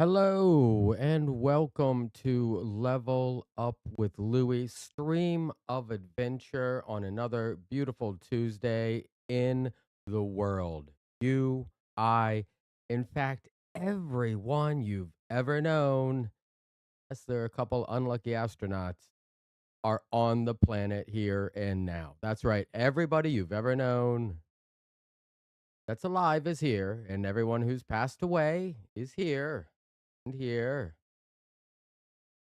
Hello and welcome to Level Up with Louie, stream of adventure on another beautiful Tuesday in the world. You, I, in fact, everyone you've ever known, yes, there are a couple unlucky astronauts, are on the planet here and now. That's right, everybody you've ever known that's alive is here, and everyone who's passed away is here and here.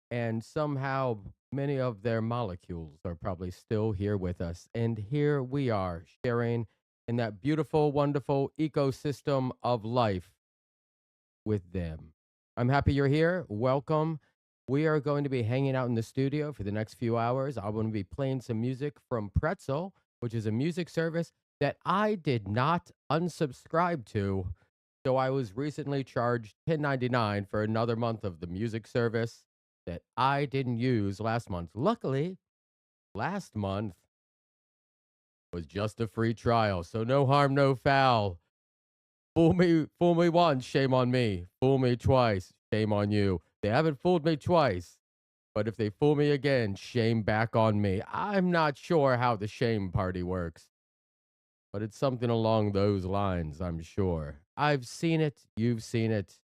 And somehow many of their molecules are probably still here with us. And here we are sharing in that beautiful, wonderful ecosystem of life with them. I'm happy you're here. Welcome. We are going to be hanging out in the studio for the next few hours. I'm going to be playing some music from Pretzel, which is a music service that I did not unsubscribe to. So I was recently charged $10.99 for another month of the music service that I didn't use last month. Luckily, last month was just a free trial, so no harm, no foul. Fool me once, shame on me. Fool me twice, shame on you. They haven't fooled me twice, but if they fool me again, shame back on me. I'm not sure how the shame party works, but it's something along those lines, I'm sure. I've seen it, you've seen it.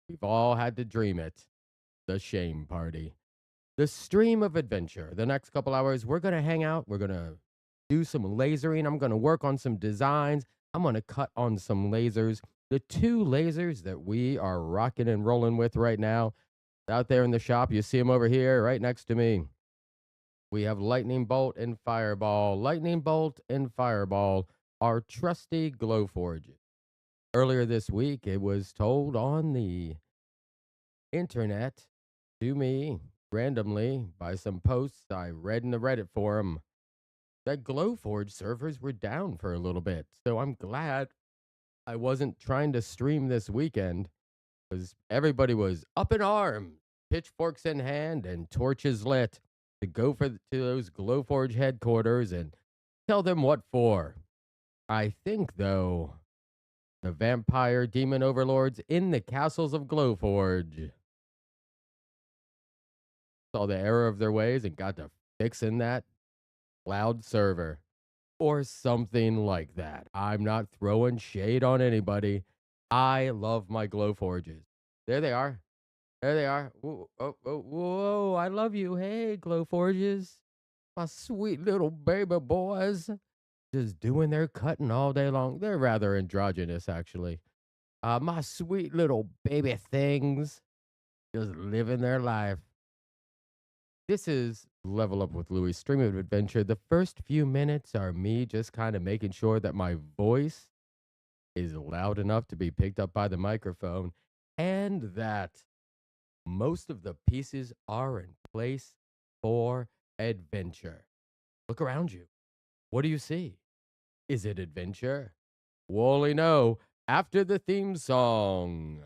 We've all had to dream it. The shame party. The stream of adventure. The next couple hours, we're going to hang out. We're going to do some lasering. I'm going to work on some designs. I'm going to cut on some lasers. The two lasers that we are rocking and rolling with right now out there in the shop, you see them over here right next to me. We have Lightning Bolt and Fireball. Lightning Bolt and Fireball are trusty glow forges. Earlier this week, it was told on the internet to me randomly by some posts I read in the Reddit forum that Glowforge servers were down for a little bit. So I'm glad I wasn't trying to stream this weekend because everybody was up in arms, pitchforks in hand and torches lit to go to those Glowforge headquarters and tell them what for. I think, though, the vampire demon overlords in the castles of Glowforge saw the error of their ways and got to fixing that cloud server or something like that. I'm not throwing shade on anybody. I love my glow forges. There they are. There they are. Whoa, oh, oh, whoa, I love you. Hey, glow forges. My sweet little baby boys. Just doing their cutting all day long. They're rather androgynous, actually. My sweet little baby things. Just living their life. This is Level Up with Louie, stream of adventure. The first few minutes are me just kind of making sure that my voice is loud enough to be picked up by the microphone and that most of the pieces are in place for adventure. Look around you. What do you see? Is it adventure? We'll only know after the theme song.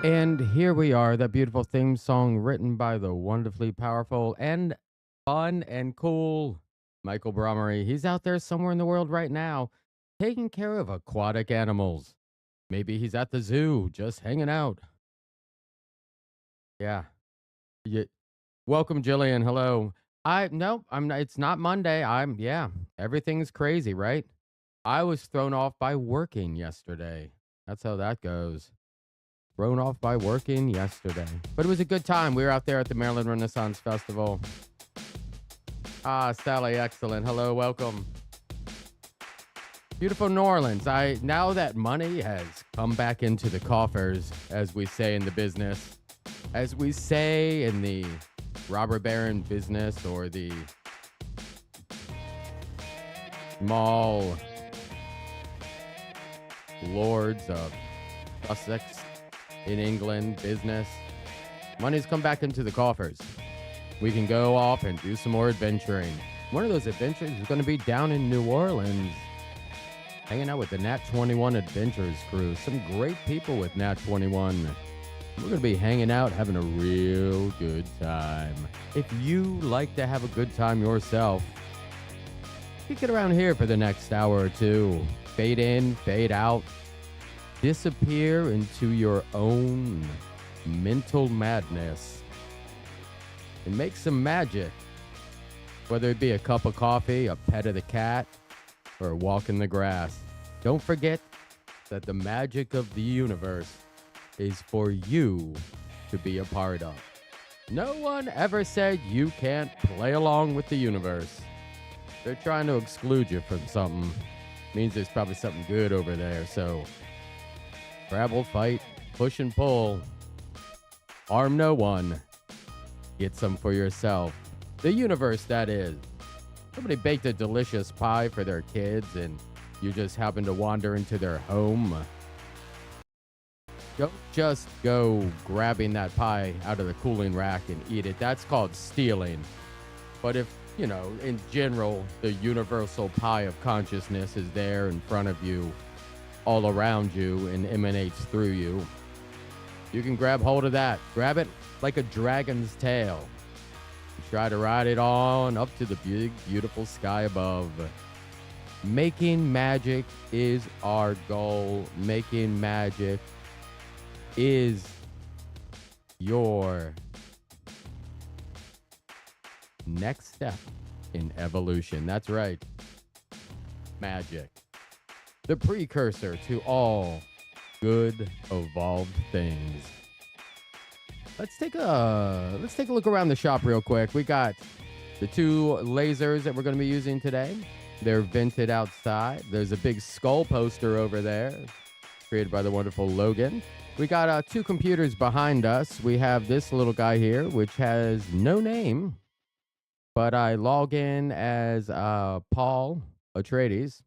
And here we are, that beautiful theme song written by the wonderfully powerful and fun and cool Michael Brommery. He's out there somewhere in the world right now taking care of aquatic animals. Maybe he's at the zoo just hanging out. Yeah. Yeah. Welcome, Jillian. Hello. No, I'm not, it's not Monday. Everything's crazy, right? I was thrown off by working yesterday. That's how that goes. Thrown off by working yesterday. But it was a good time. We were out there at the Maryland Renaissance Festival. Ah, Sally, excellent. Hello, welcome. Beautiful New Orleans. Now that money has come back into the coffers, as we say in the business, as we say in the robber baron business or the small lords of Sussex in England business, money's come back into the coffers. We can go off and do some more adventuring. One of those adventures is going to be down in New Orleans, hanging out with the Nat 21 Adventures crew. Some great people with Nat 21. We're going to be hanging out, having a real good time. If you like to have a good time yourself, kick it around here for the next hour or two. Fade in, fade out. Disappear into your own mental madness and make some magic. Whether it be a cup of coffee, a pet of the cat, or a walk in the grass. Don't forget that the magic of the universe is for you to be a part of. No one ever said you can't play along with the universe. They're trying to exclude you from something. Means there's probably something good over there. So grapple, fight, push and pull. Harm no one. Get some for yourself. The universe, that is. Somebody baked a delicious pie for their kids and you just happen to wander into their home. Don't just go grabbing that pie out of the cooling rack and eat it. That's called stealing. But if, in general, the universal pie of consciousness is there in front of you, all around you, and emanates through you, you can grab hold of that. Grab it like a dragon's tail. Try to ride it on up to the big, beautiful sky above. Making magic is our goal. Making magic is your next step in evolution. That's right. Magic. The precursor to all good evolved things. Let's take a look around the shop real quick. We got the two lasers that we're going to be using today. They're vented outside. There's a big skull poster over there, created by the wonderful Logan. We got two computers behind us. We have this little guy here, which has no name, but I log in as Paul Atreides.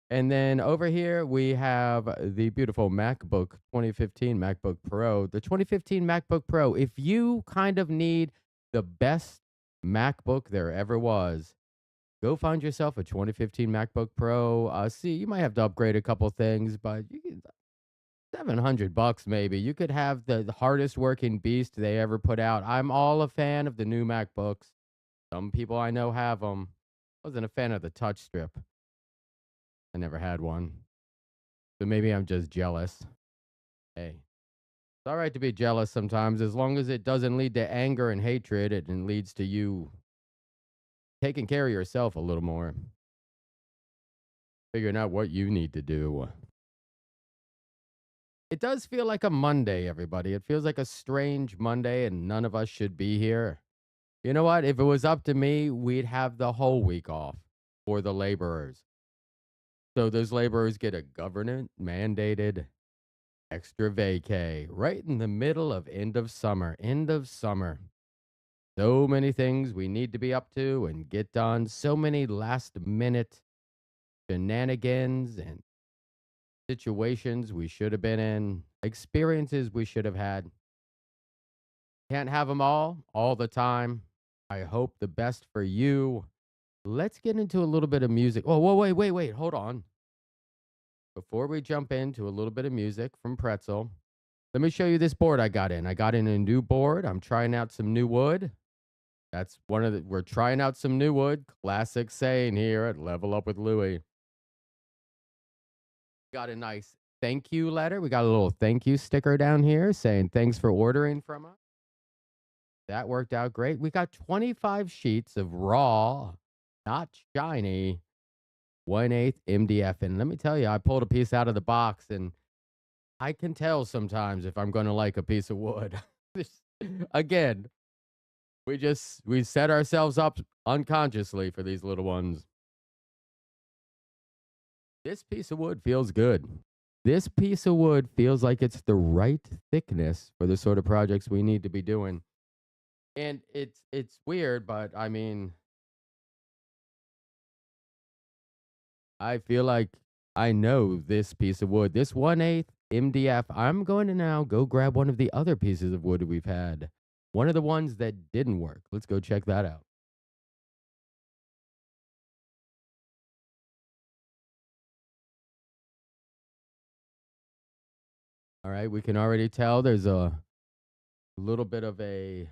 And then over here, we have the beautiful MacBook 2015 MacBook Pro. The 2015 MacBook Pro, if you kind of need the best MacBook there ever was, go find yourself a 2015 MacBook Pro. See, you might have to upgrade a couple things, but you can, $700 maybe. You could have the hardest working beast they ever put out. I'm all a fan of the new MacBooks. Some people I know have them. Wasn't a fan of the touch strip. I never had one. So maybe I'm just jealous. Hey, it's all right to be jealous sometimes as long as it doesn't lead to anger and hatred and leads to you taking care of yourself a little more. Figuring out what you need to do. It does feel like a Monday, everybody. It feels like a strange Monday, and none of us should be here. You know what? If it was up to me, we'd have the whole week off for the laborers. So those laborers get a government mandated extra vacay right in the middle of end of summer. End of summer. So many things we need to be up to and get done. So many last minute shenanigans and situations we should have been in, experiences we should have had. Can't have them all the time. I hope the best for you. Let's get into a little bit of music. Oh, whoa, wait. Hold on. Before we jump into a little bit of music from Pretzel, let me show you this board I got in. I got in a new board. I'm trying out some new wood. That's one of the, we're trying out some new wood. Classic saying here at Level Up with Louie. Got a nice thank you letter. We got a little thank you sticker down here saying thanks for ordering from us. That worked out great. We got 25 sheets of raw, not shiny, 1/8 MDF. And let me tell you, I pulled a piece out of the box and I can tell sometimes if I'm going to like a piece of wood. Again, we set ourselves up unconsciously for these little ones. This piece of wood feels good. This piece of wood feels like it's the right thickness for the sort of projects we need to be doing. And it's weird, but I mean, I feel like I know this piece of wood, this 1/8 MDF. I'm going to now go grab one of the other pieces of wood we've had. One of the ones that didn't work. Let's go check that out. All right, we can already tell there's a little bit of a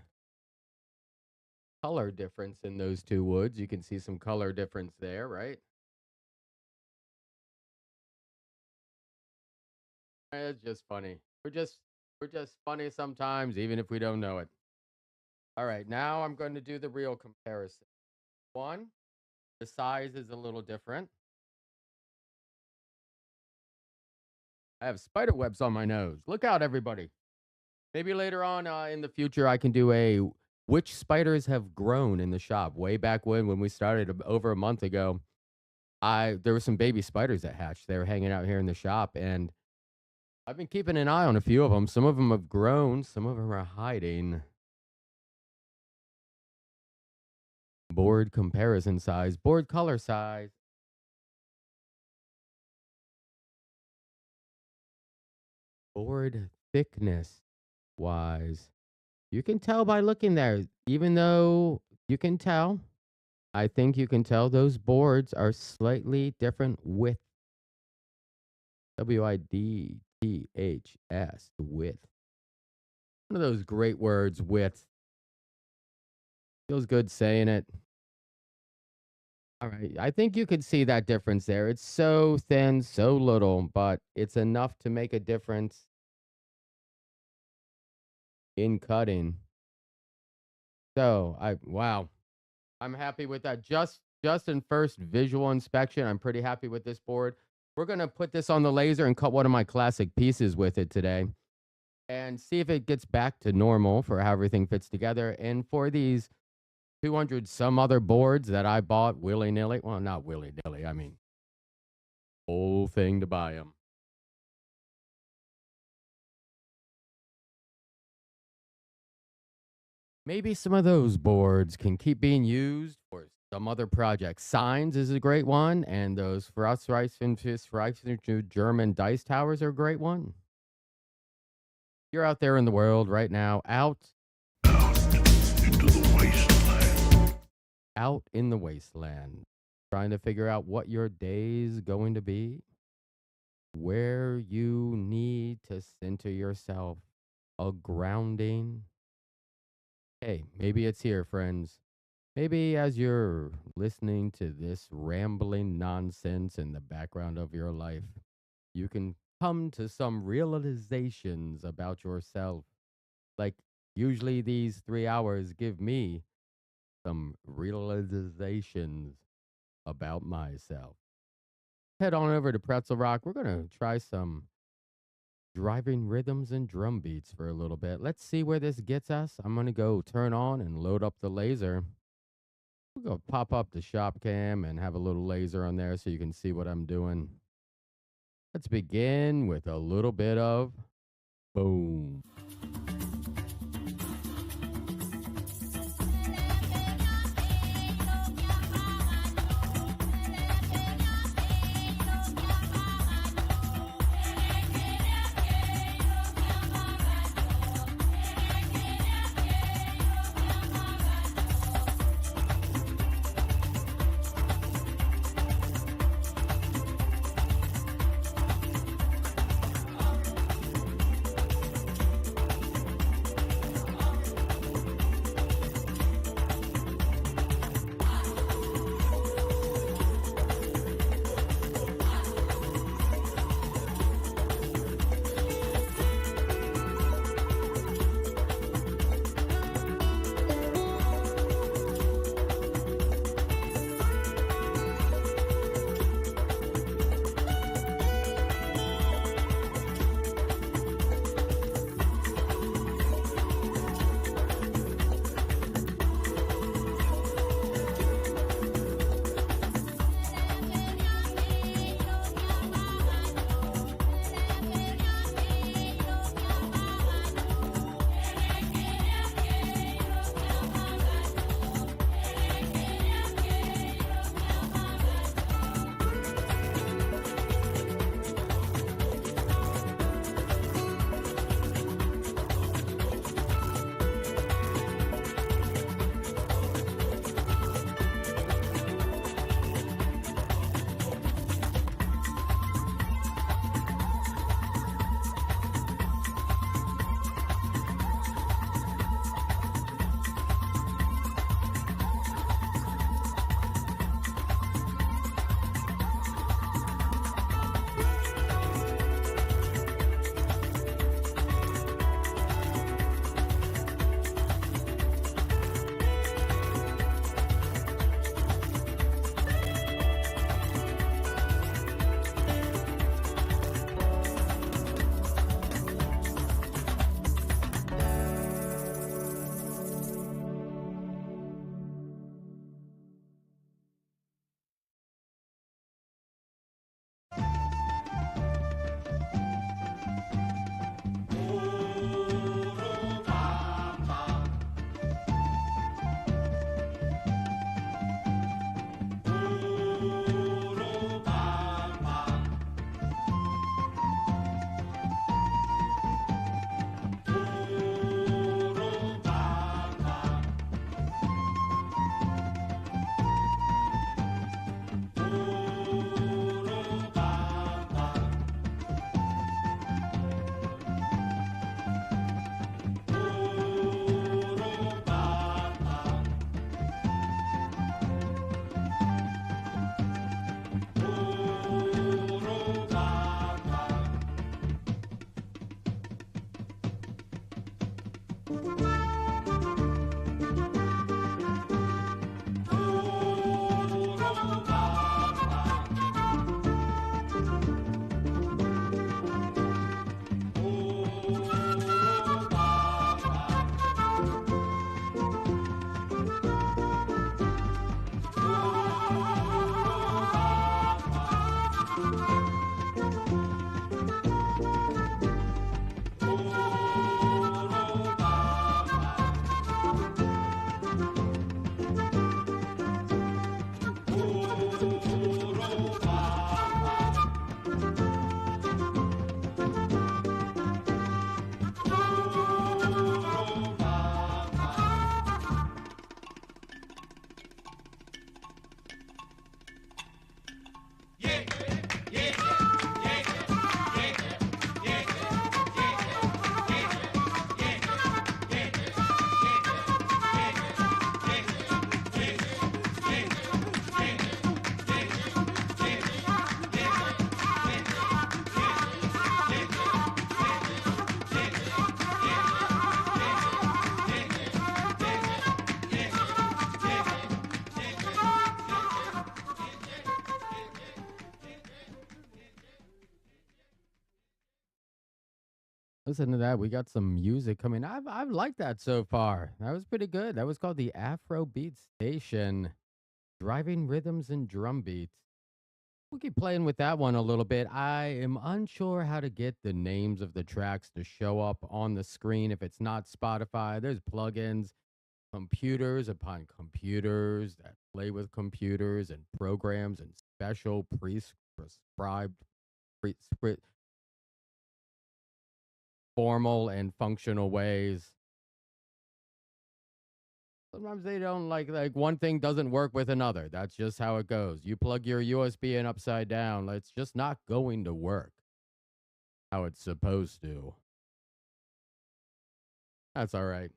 color difference in those two woods. You can see some color difference there, right? It's just funny. We're just funny sometimes, even if we don't know it. All right, now I'm going to do the real comparison. One, the size is a little different. I have spider webs on my nose. Look out, everybody. Maybe later on in the future, I can do a which spiders have grown in the shop. Way back when we started over a month ago, there were some baby spiders that hatched. They were hanging out here in the shop, and I've been keeping an eye on a few of them. Some of them have grown. Some of them are hiding. Board comparison size, board color size. Board thickness wise. You can tell by looking there, even though you can tell, I think you can tell those boards are slightly different width. WIDTHS, width. One of those great words, width. Feels good saying it. All right. I think you could see that difference there. It's so thin, so little, but it's enough to make a difference in cutting. So wow. I'm happy with that. Just in first visual inspection, I'm pretty happy with this board. We're going to put this on the laser and cut one of my classic pieces with it today and see if it gets back to normal for how everything fits together. And for these 200 some other boards that I bought willy-nilly, well, not willy-nilly, I mean, whole thing to buy them. Maybe some of those boards can keep being used for some other projects. Signs is a great one, and those German dice towers are a great one. You're out there in the world right now, out into the wasteland. Out in the wasteland, trying to figure out what your day's going to be, where you need to center yourself, a grounding. Hey, maybe it's here, friends. Maybe as you're listening to this rambling nonsense in the background of your life, you can come to some realizations about yourself. Like, usually these 3 hours give me some realizations about myself. Head on over to Pretzel Rock. We're going to try some driving rhythms and drum beats for a little bit. Let's see where this gets us. I'm going to go turn on and load up the laser. We'll go pop up the shop cam and have a little laser on there so you can see what I'm doing. Let's begin with a little bit of boom. Listen to that. We got some music coming. I've liked that so far. That was pretty good. That was called the Afrobeat Station. Driving rhythms and drum beats. We'll keep playing with that one a little bit. I am unsure how to get the names of the tracks to show up on the screen if it's not Spotify. There's plugins, computers upon computers that play with computers and programs and special prescribed, formal and functional ways. Sometimes they don't like one thing doesn't work with another. That's just how it goes. You plug your USB in upside down, it's just not going to work how it's supposed to. That's all right.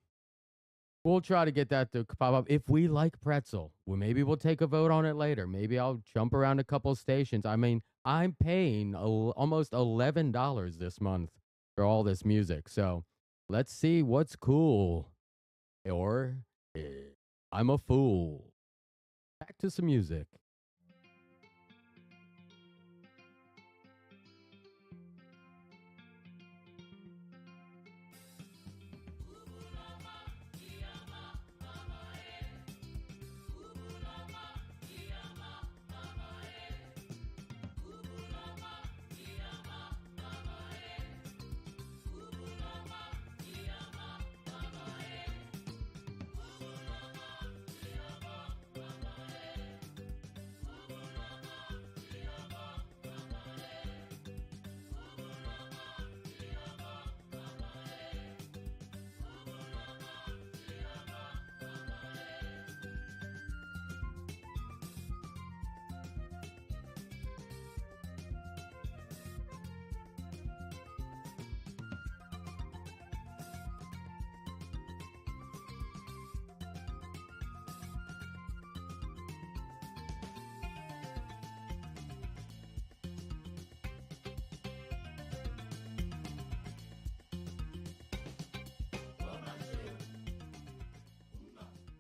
We'll try to get that to pop up. If we like pretzel, well, maybe we'll take a vote on it later. Maybe I'll jump around a couple stations. I mean, I'm paying almost $11 this month for all this music. So let's see what's cool. Or I'm a fool. Back to some music.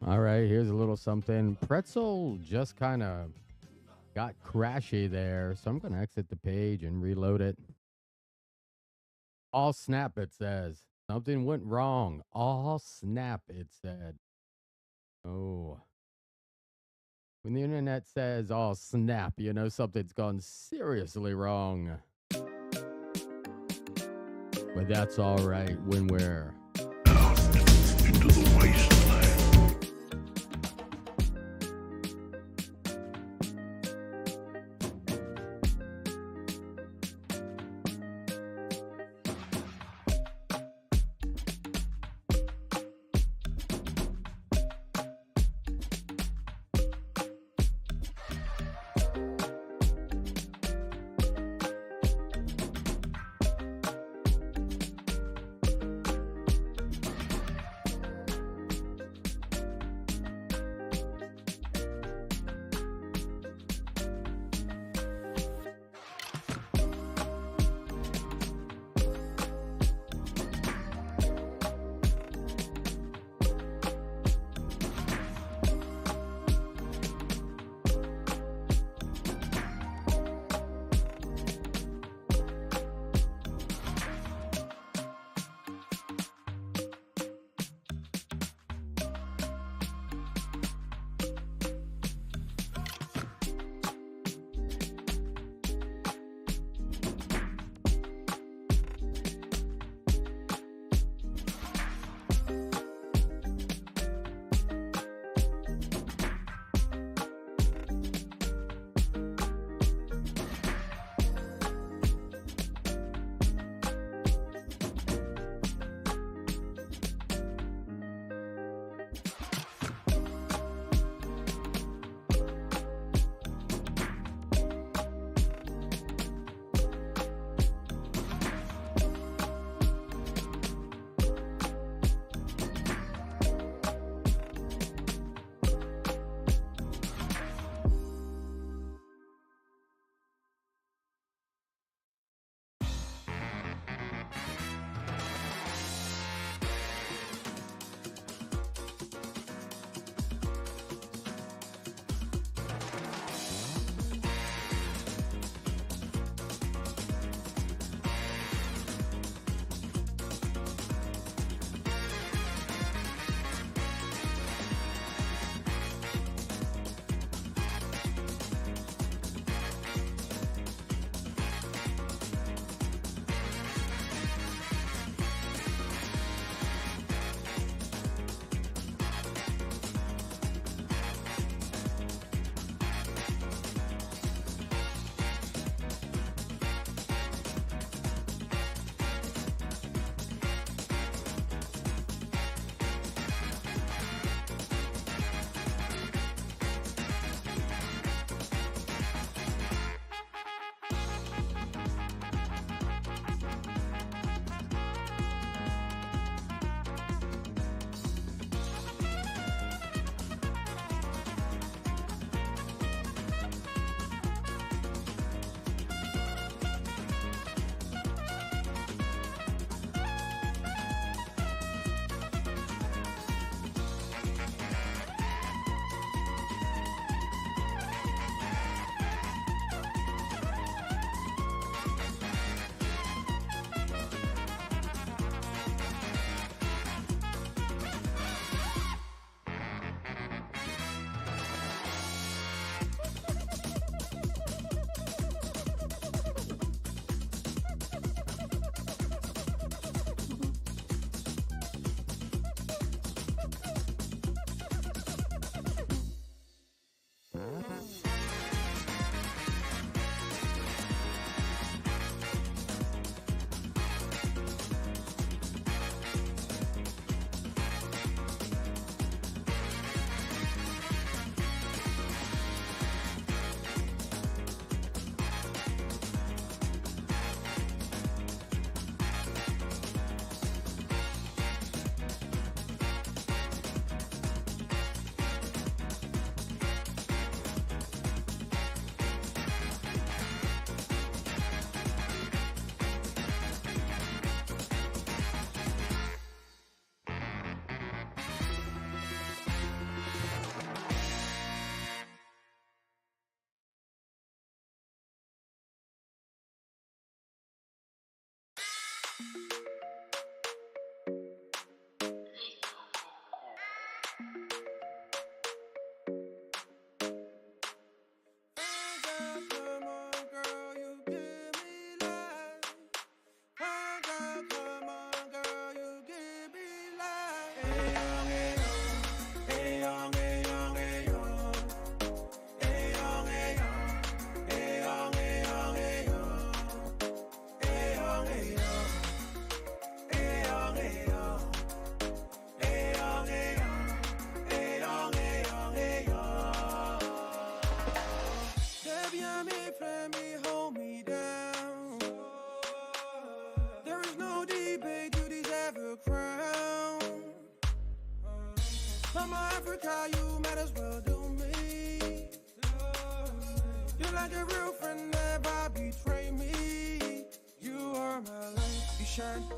All right, here's a little something. Pretzel just kind of got crashy there, so I'm going to exit the page and reload it. All snap, it says. Something went wrong. All snap, it said. Oh. When the internet says, all snap, you know something's gone seriously wrong. But that's all right when we're out into the wasteland.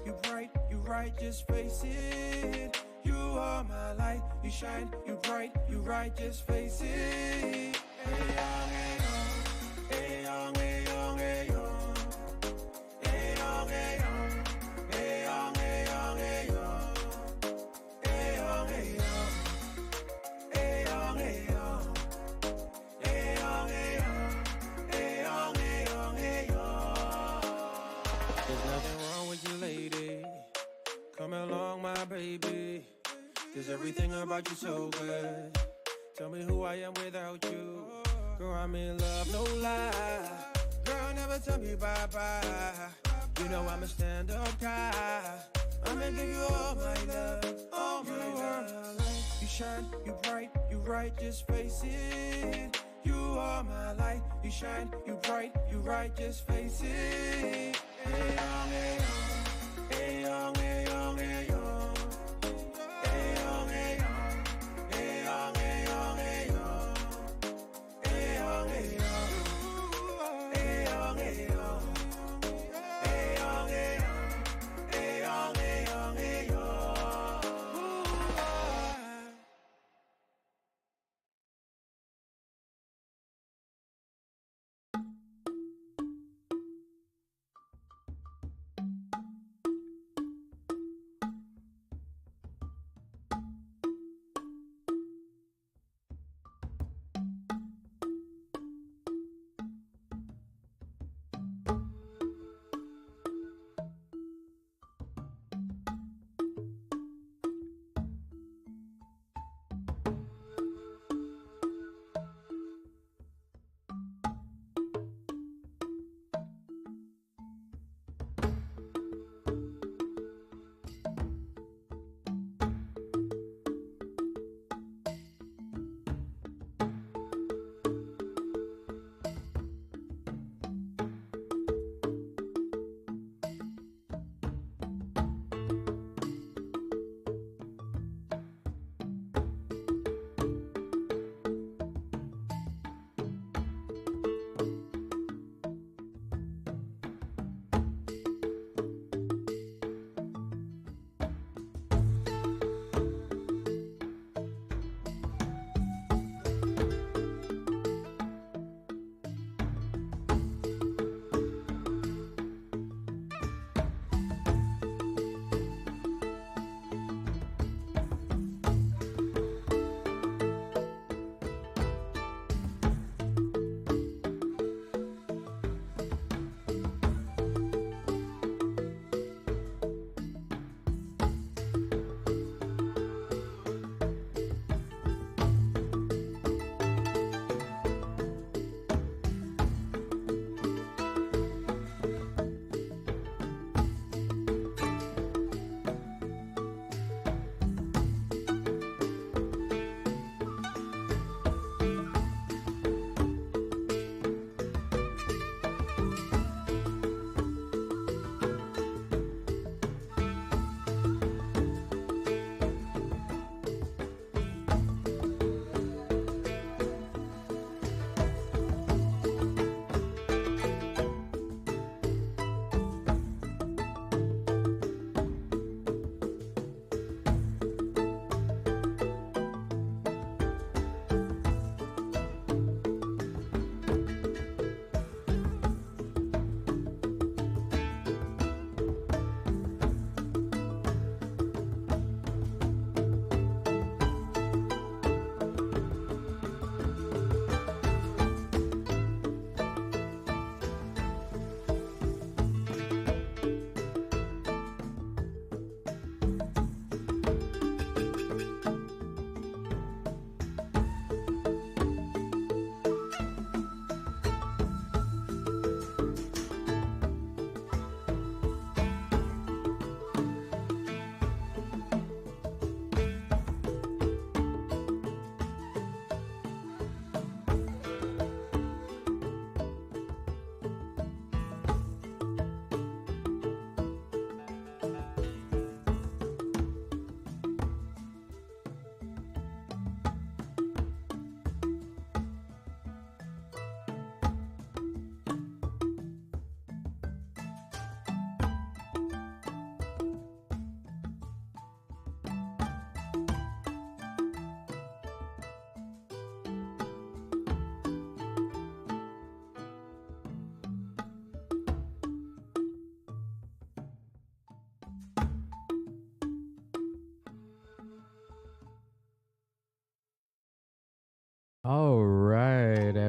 You bright, you right, just face it. You are my light, you shine, you bright, you right, just face it. Hey young, hey young, hey young, hey young, hey young, hey young, hey young, hey young, hey young, hey young, hey young, hey young, hey young, hey young, hey young, hey young, hey young, hey young, hey young. There's nothing wrong with you, lady. Come along, my baby. There's everything about you so good. Tell me who I am without you. Girl, I'm in love, no lie. Girl, never tell me bye-bye. You know I'm a stand-up guy. I'ma give you all my love, all my love. You shine, you bright, you right, just face it. You are my light, you shine, you bright, you right, just face it. Hey young, hey young, hey young, hey young, hey young, hey young, hey young, hey young, hey young, hey young, hey young, hey young, hey young, hey young, hey young, hey young, hey young, hey young, hey young.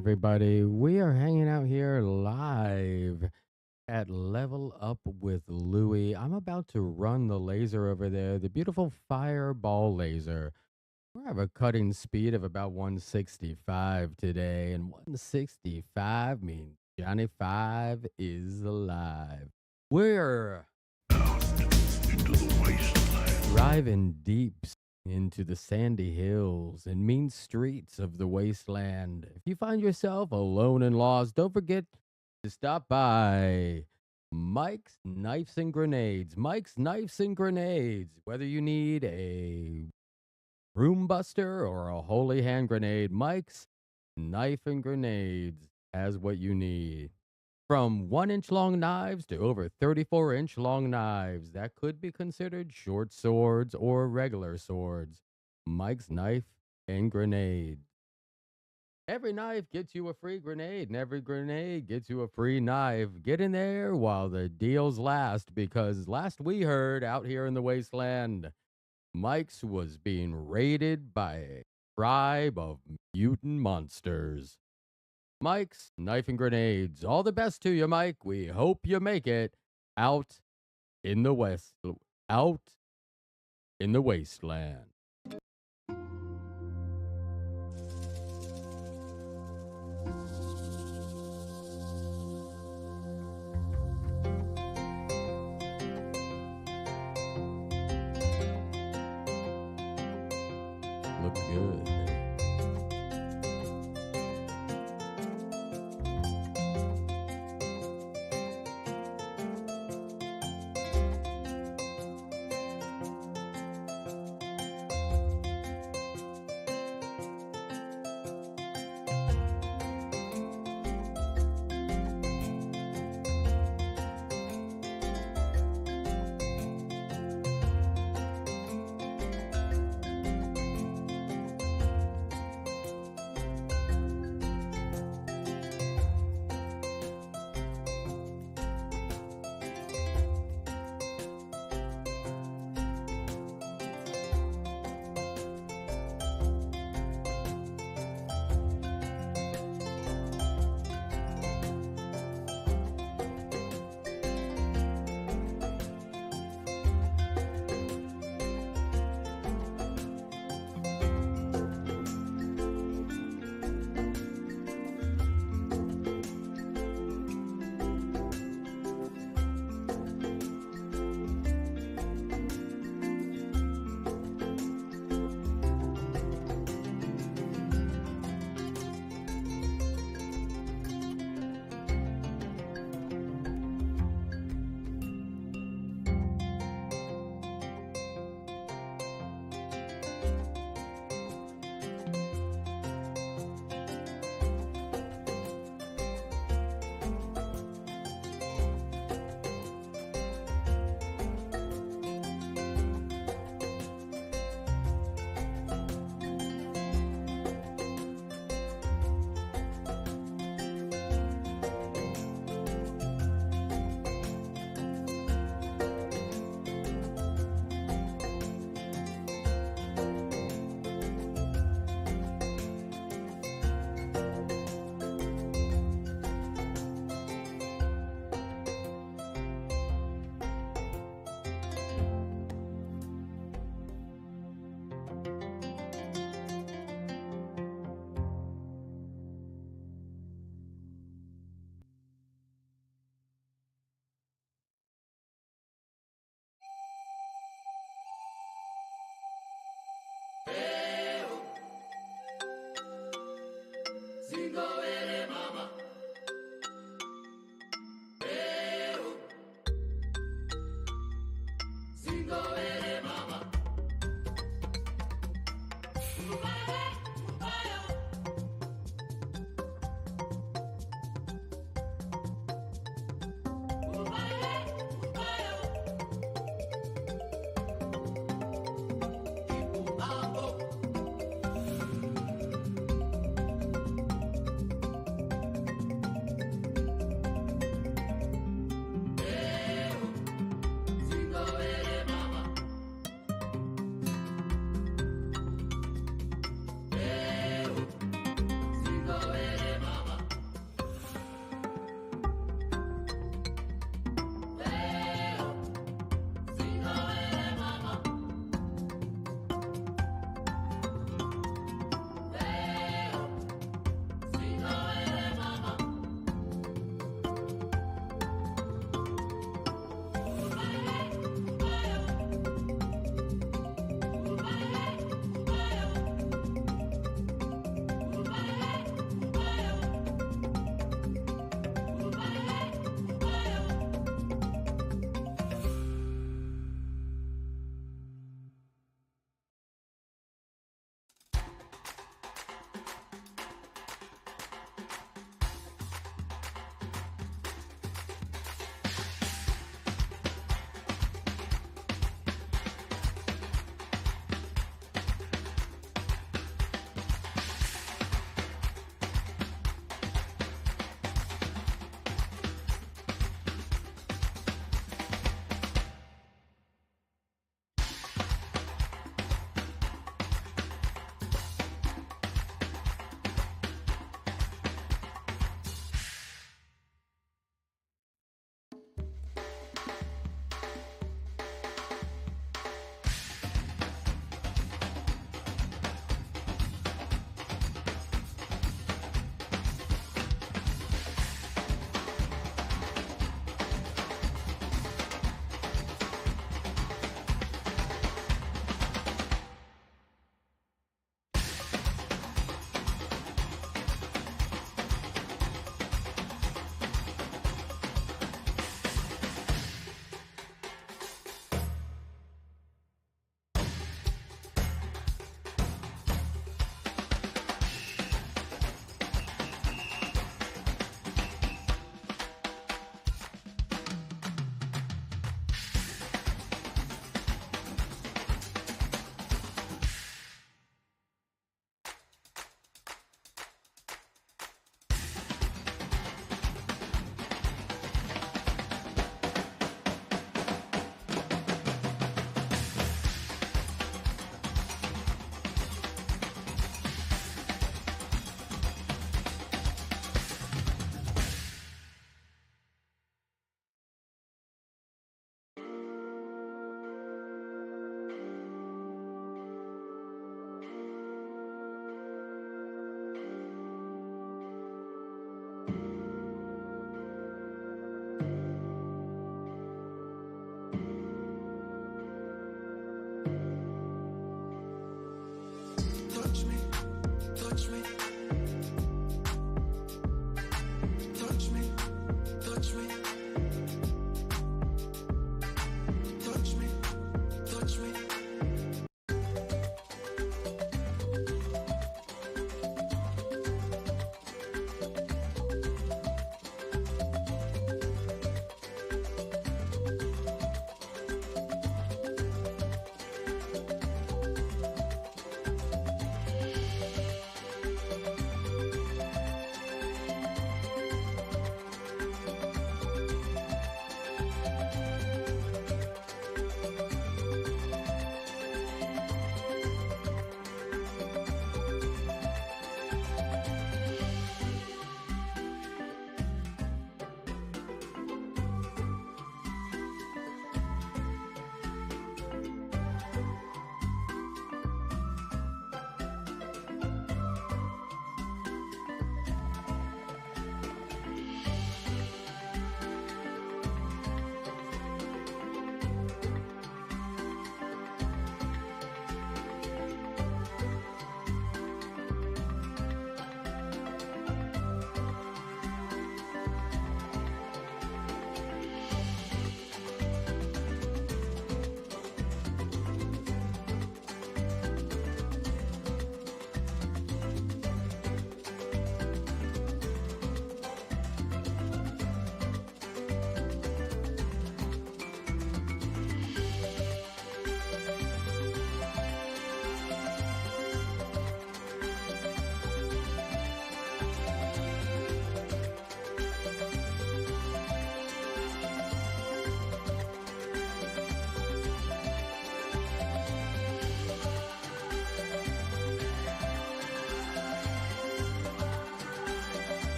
everybody. We are hanging out here live at Level Up with Louie. I'm about to run the laser over there, the beautiful fireball laser. We have a cutting speed of about 165 today, and 165 means Johnny Five is alive. We're into the wasteland. driving deep into the sandy hills and mean streets of the wasteland. If you find yourself alone and lost, don't forget to stop by Mike's Knives and Grenades. Mike's Knives and Grenades. Whether you need a broom buster or a holy hand grenade, Mike's Knife and Grenades has what you need. From 1 inch long knives to over 34-inch long knives that could be considered short swords or regular swords. Mike's Knife and Grenade. Every knife gets you a free grenade, and every grenade gets you a free knife. Get in there while the deals last, because last we heard out here in the wasteland, Mike's was being raided by a tribe of mutant monsters. Mike's Knife and Grenades. All the best to you, Mike. We hope you make it out in the out in the wasteland. Look good.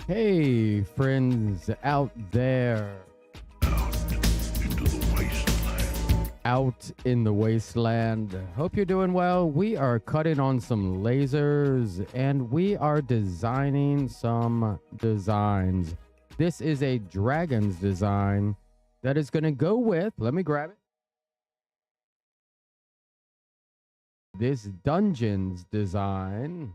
Hey, friends out there, Into the wasteland. out in the wasteland. Hope you're doing well. We are cutting on some lasers and we are designing some designs. This is a dragon's design that is going to go with, let me grab it, this dungeon's design.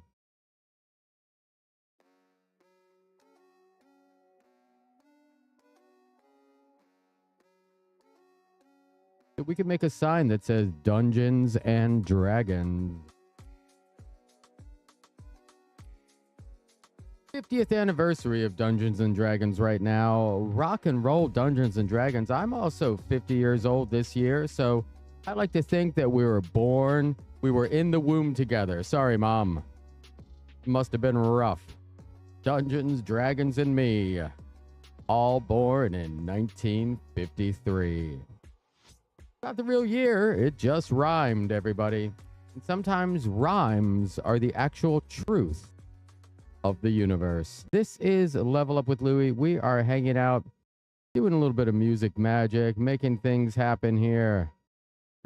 We could make a sign that says Dungeons and Dragons. 50th anniversary of Dungeons and Dragons right now. Rock and roll Dungeons and Dragons. I'm also 50 years old this year, so I like to think that we were in the womb together. Sorry, Mom. It must have been rough. Dungeons, Dragons, and me. All born in 1953. Not the real year, it just rhymed, everybody. And sometimes rhymes are the actual truth of the universe. This is Level Up with Louie. We are hanging out, doing a little bit of music magic, making things happen here,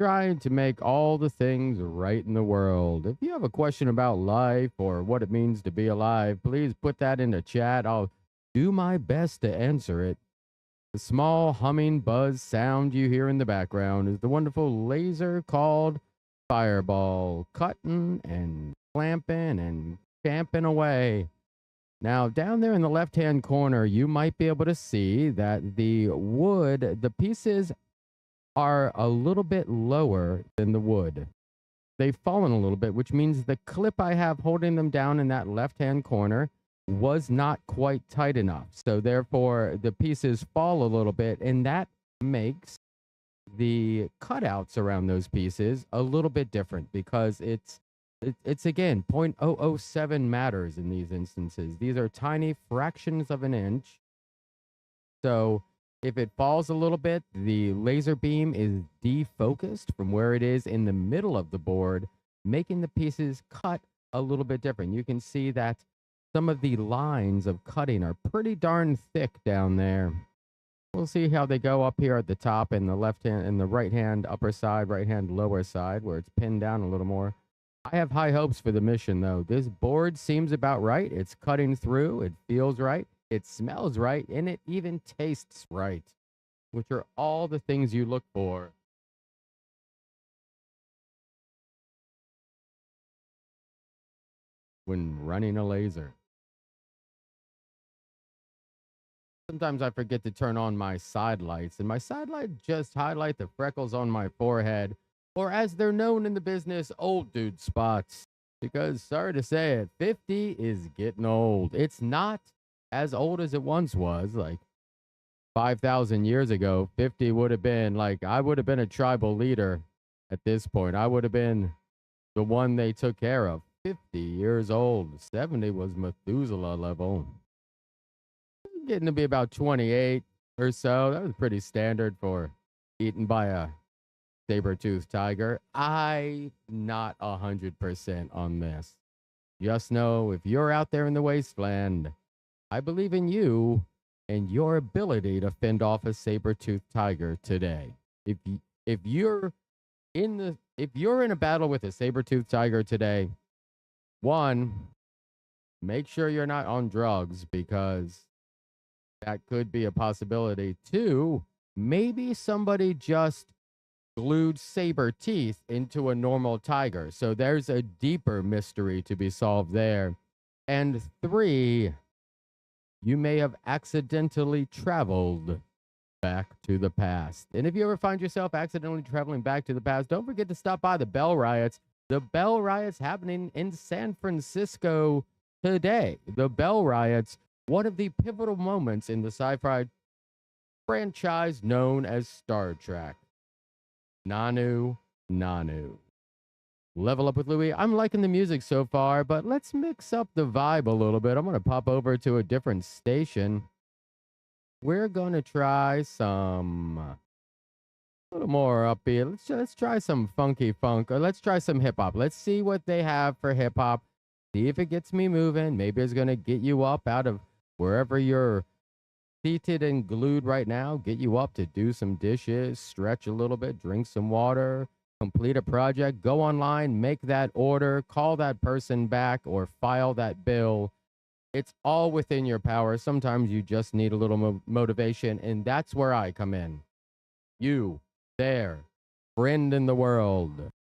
trying to make all the things right in the world. If you have a question about life or what it means to be alive, please put that in the chat. I'll do my best to answer it. The small humming buzz sound you hear in the background is the wonderful laser called Fireball, cutting and clamping and champing away. Now, down there in the left-hand corner, you might be able to see that the wood, the pieces are a little bit lower than the wood. They've fallen a little bit, which means the clip I have holding them down in that left-hand corner was not quite tight enough. So therefore the pieces fall a little bit, and that makes the cutouts around those pieces a little bit different because it's again 0.007 matters in these instances. These are tiny fractions of an inch. So if it falls a little bit, the laser beam is defocused from where it is in the middle of the board, making the pieces cut a little bit different. You can see that some of the lines of cutting are pretty darn thick down there. We'll see how they go up here at the top and the left hand and the right hand upper side, right hand lower side, where it's pinned down a little more. I have high hopes for the mission, though. This board seems about right. It's cutting through. It feels right. It smells right. And it even tastes right, which are all the things you look for when running a laser. Sometimes I forget to turn on my side lights, and my side lights just highlight the freckles on my forehead, or as they're known in the business, old dude spots. Because, sorry to say it, 50 is getting old. It's not as old as it once was. Like 5,000 years ago, 50 would have been like, I would have been a tribal leader at this point. I would have been the one they took care of. 50 years old. 70 was Methuselah level. Getting to be about 28 or so. That was pretty standard for eaten by a saber-toothed tiger. I'm not 100% on this. Just know if you're out there in the wasteland, I believe in you and your ability to fend off a saber-toothed tiger today. If you're in a battle with a saber-toothed tiger today, one, make sure you're not on drugs because that could be a possibility. Two, maybe somebody just glued saber teeth into a normal tiger. So there's a deeper mystery to be solved there. And three, you may have accidentally traveled back to the past. And if you ever find yourself accidentally traveling back to the past, don't forget to stop by the Bell Riots. The Bell Riots happening in San Francisco today. The Bell Riots, one of the pivotal moments in the sci-fi franchise known as Star Trek. Nanu. Level Up with Louie. I'm liking the music so far, but let's mix up the vibe a little bit. I'm going to pop over to a different station. We're going to try some a little more upbeat. Let's try some funky funk, or let's try some hip hop. Let's see what they have for hip hop. See if it gets me moving. Maybe it's going to get you up out of Wherever you're seated and glued right now, get you up to do some dishes, stretch a little bit, drink some water, complete a project, go online, make that order, call that person back, or file that bill. It's all within your power. Sometimes you just need a little motivation, and that's where I come in. You, there, friend in the world,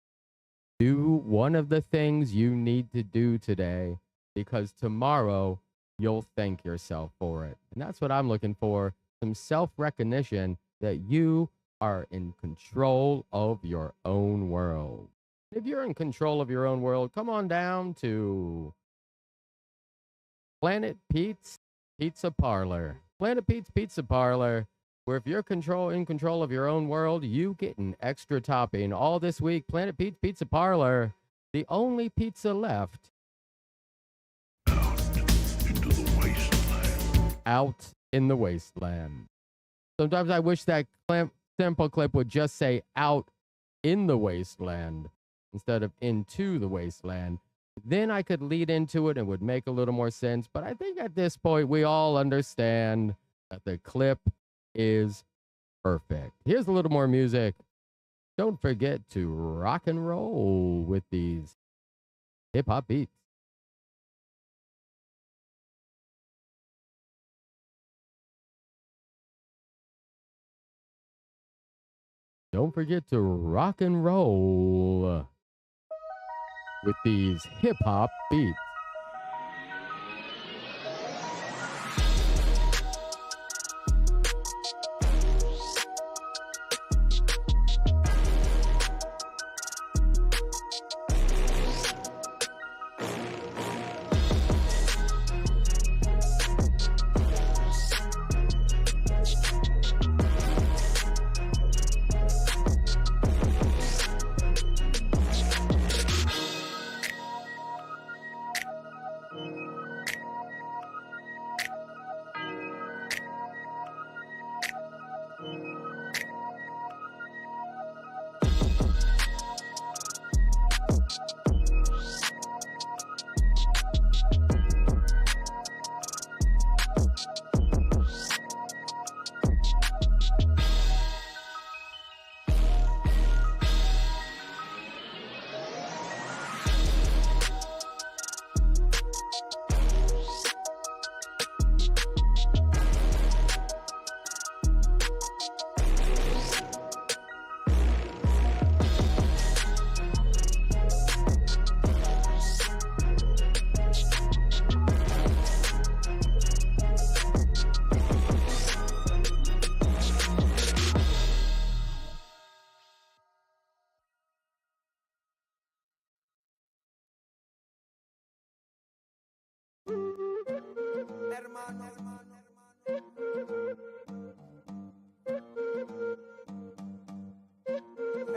do one of the things you need to do today, because tomorrow you'll thank yourself for it. And that's what I'm looking for, some self-recognition that you are in control of your own world. If you're in control of your own world, come on down to Planet Pete's Pizza Parlor. Planet Pete's Pizza Parlor, where if you're in control of your own world, you get an extra topping. All this week, Planet Pete's Pizza Parlor, the only pizza left Into the wasteland. out in the wasteland. Sometimes I wish that sample clip would just say out in the wasteland instead of into the wasteland. Then I could lead into it and would make a little more sense. But I think at this point, we all understand that the clip is perfect. Here's a little more music. Don't forget to rock and roll with these hip hop beats. Don't forget to rock and roll with these hip hop beats.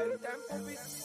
El tempo beat.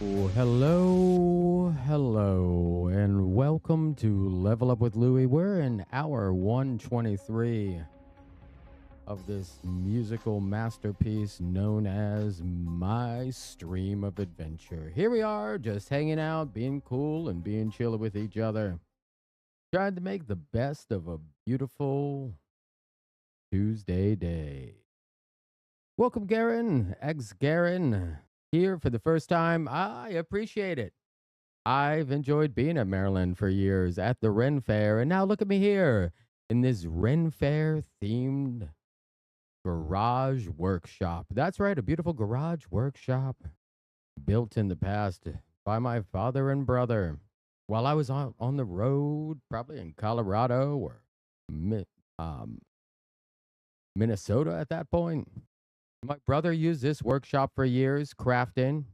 Oh, hello, and welcome to Level Up with Louie. We're in hour 123 of this musical masterpiece known as My Stream of Adventure. Here we are, just hanging out, being cool, and being chill with each other, trying to make the best of a beautiful Tuesday day. Welcome, Garen, ex-Garen, here for the first time. I appreciate it. I've enjoyed being at Maryland for years at the Ren Fair, and now look at me here in this Ren Fair themed garage workshop. That's right, a beautiful garage workshop built in the past by my father and brother while I was on the road, probably in Colorado or um, Minnesota at that point. My brother used this workshop for years, crafting.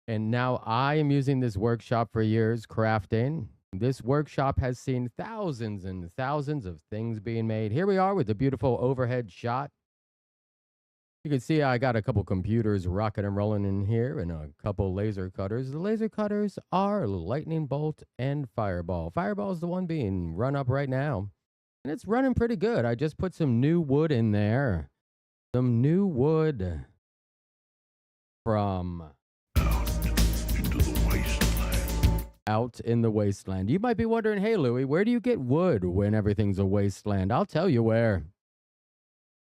And now I am using this workshop for years, crafting. This workshop has seen thousands and thousands of things being made. Here we are with the beautiful overhead shot. You can see I got a couple computers rocking and rolling in here and a couple laser cutters. The laser cutters are lightning bolt and fireball. Fireball is the one being run up right now. And it's running pretty good. I just put some new wood in there. Some new wood from Into the wasteland. out in the wasteland. You might be wondering, hey, Louie, where do you get wood when everything's a wasteland? I'll tell you where.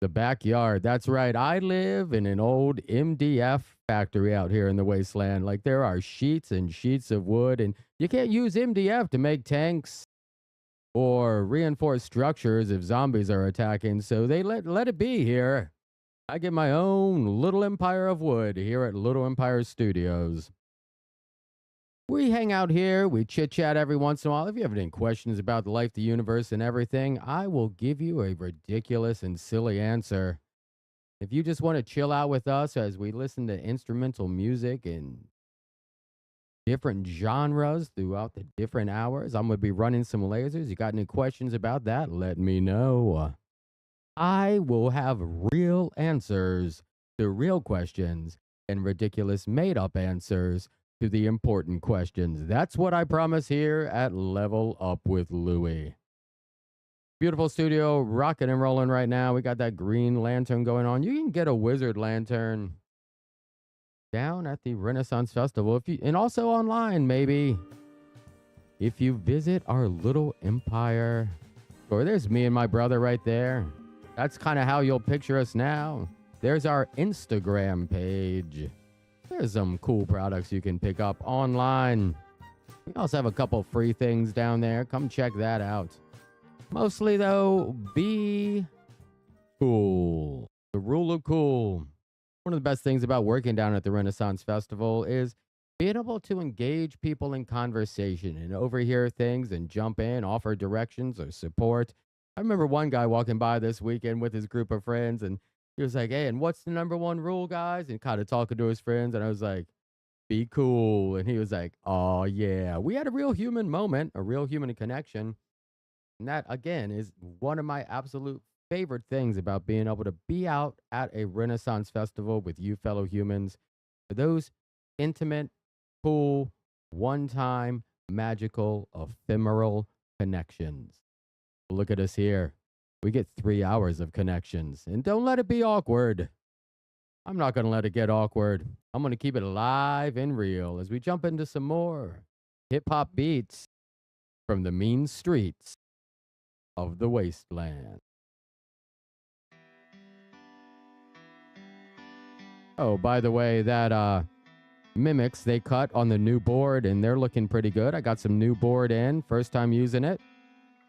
The backyard. That's right. I live in an old MDF factory out here in the wasteland. Like there are sheets and sheets of wood, and you can't use MDF to make tanks or reinforce structures if zombies are attacking. So they let it be here. I get my own little empire of wood here at Little Empire Studios. We hang out here, we chit-chat every once in a while. If you have any questions about life, the universe, and everything, I will give you a ridiculous and silly answer. If you just want to chill out with us as we listen to instrumental music and different genres throughout the different hours, I'm going to be running some lasers. You got any questions about that? Let me know. I will have real answers to real questions and ridiculous made-up answers to the important questions. That's what I promise here at Level Up with Louie. Beautiful studio, rocking and rolling right now. We got that green lantern going on. You can get a wizard lantern down at the Renaissance Festival, and also online, maybe. If you visit our Little Empire store, there's me and my brother right there. That's kind of how you'll picture us now. There's our Instagram page. There's some cool products you can pick up online. We also have a couple free things down there. Come check that out. Mostly, though, be cool. The rule of cool. One of the best things about working down at the Renaissance Festival is being able to engage people in conversation and overhear things and jump in, offer directions or support. I remember one guy walking by this weekend with his group of friends, and he was like, hey, and what's the number one rule, guys? And kind of talking to his friends, and I was like, be cool. And he was like, oh, yeah. We had a real human moment, a real human connection. And that, again, is one of my absolute favorite things about being able to be out at a Renaissance festival with you fellow humans. For those intimate, cool, one-time, magical, ephemeral connections. Look at us here. We get 3 hours of connections. And don't let it be awkward. I'm not going to let it get awkward. I'm going to keep it alive and real as we jump into some more hip-hop beats from the mean streets of the wasteland. Oh, by the way, that mimics they cut on the new board, and they're looking pretty good. I got some new board in, first time using it.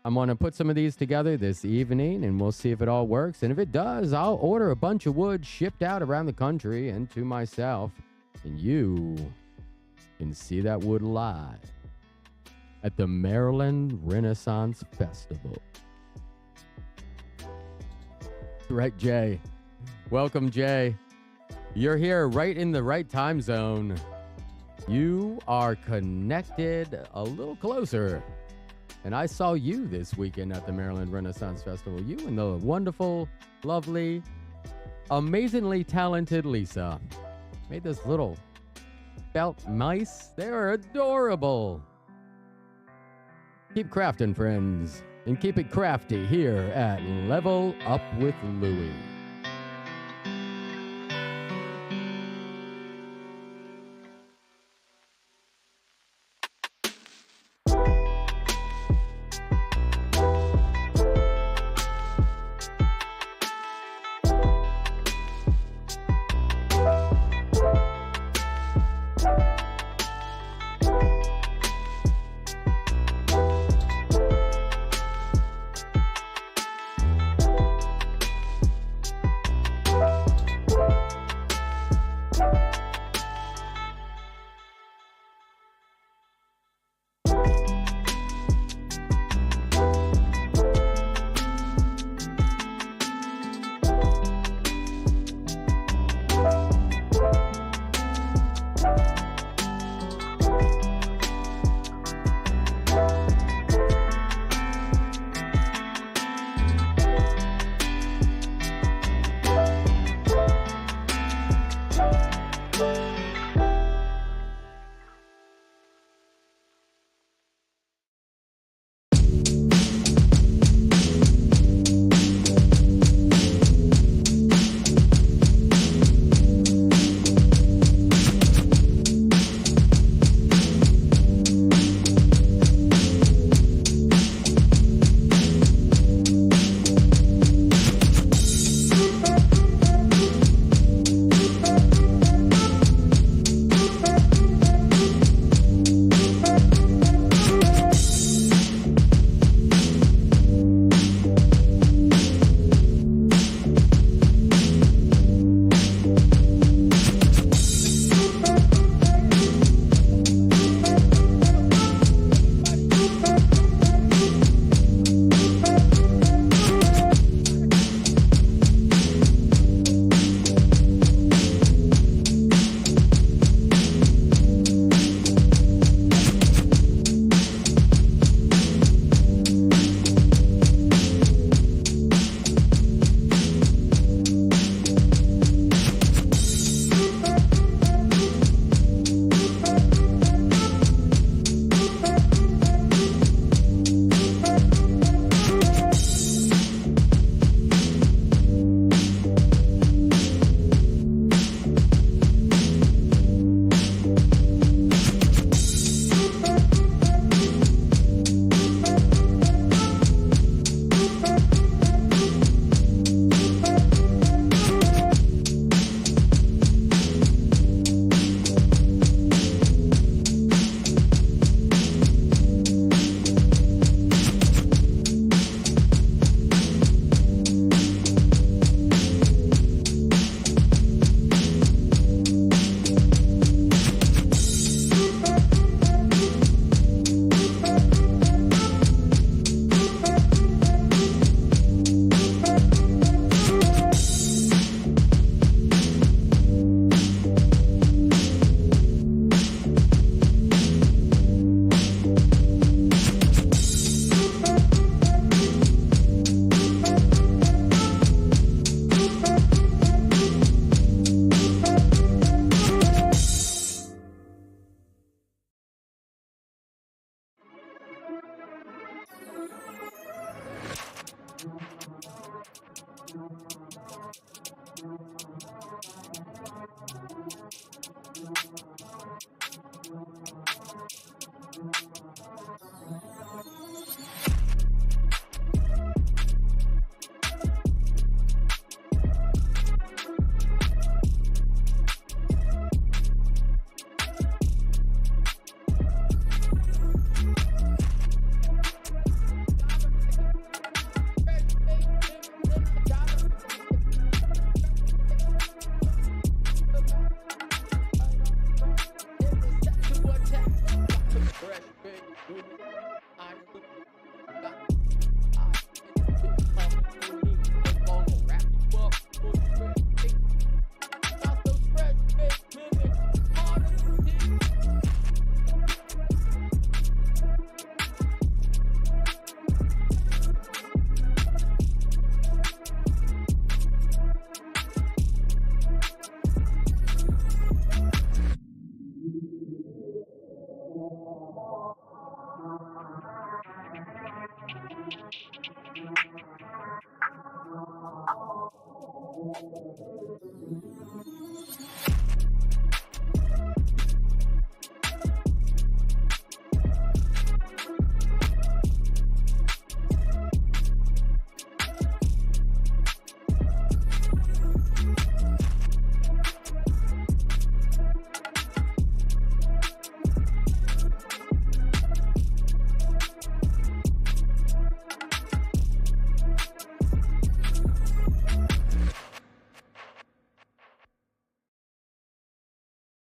I'm going to put some of these together this evening, and we'll see if it all works. And if it does, I'll order a bunch of wood shipped out around the country and to myself. And you can see that wood live at the Maryland Renaissance Festival. Right, Jay. Welcome, Jay. You're here right in the right time zone. You are connected a little closer. And I saw you this weekend at the Maryland Renaissance Festival. You and the wonderful, lovely, amazingly talented Lisa made this little seatbelt mice. They're adorable. Keep crafting, friends, and keep it crafty here at Level Up with Louie.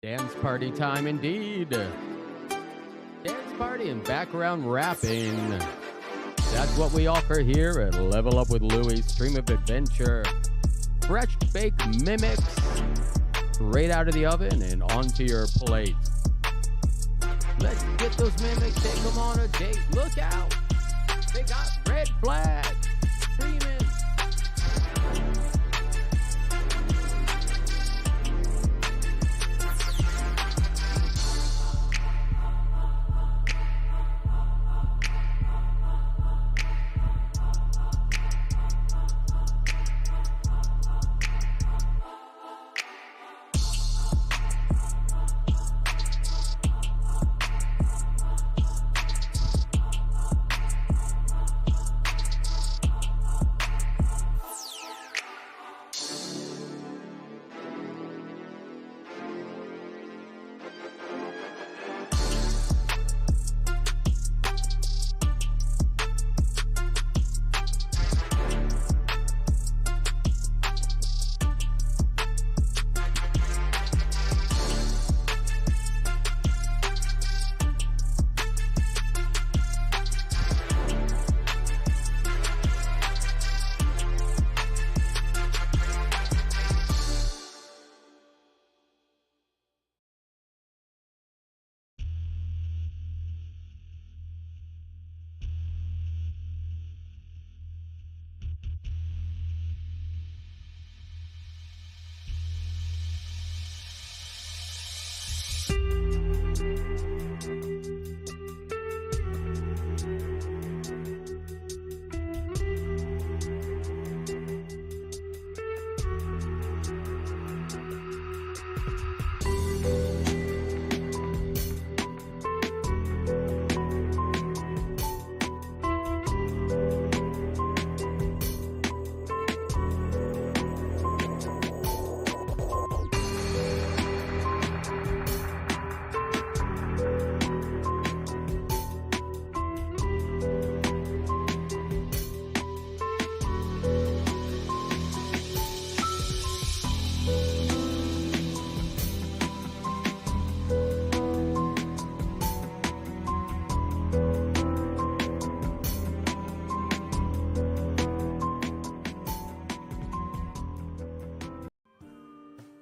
Dance party time indeed. Dance party and background rapping. That's what we offer here at Level Up with Louie, Stream of Adventure. Fresh baked mimics straight out of the oven and onto your plate. Let's get those mimics, take them on a date. Look out, they got red flags streaming.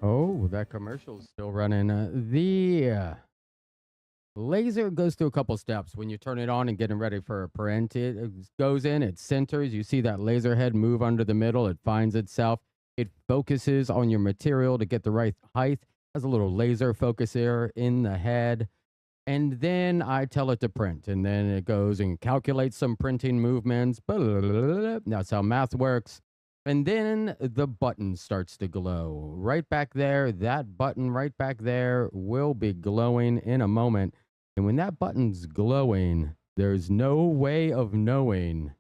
Oh, that commercial's still running. The laser goes through a couple steps when you turn it on and getting ready for a print. It goes in, it centers. You see that laser head move under the middle. It finds itself. It focuses on your material to get the right height. Has a little laser focuser in the head. And then I tell it to print. And then it goes and calculates some printing movements. That's how math works. And then the button starts to glow. Right back there, that button right back there will be glowing in a moment. And when that button's glowing, there's no way of knowing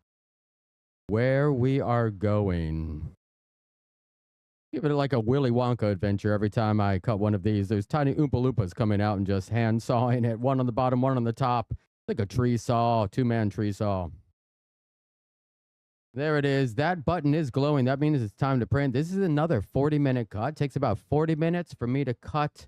where we are going. Give it like a Willy Wonka adventure every time I cut one of these. There's tiny Oompa Loompas coming out and just hand sawing it. One on the bottom, one on the top. Like a tree saw, two-man tree saw. There it is. That button is glowing. That means it's time to print. This is another 40-minute cut. It takes about 40 minutes for me to cut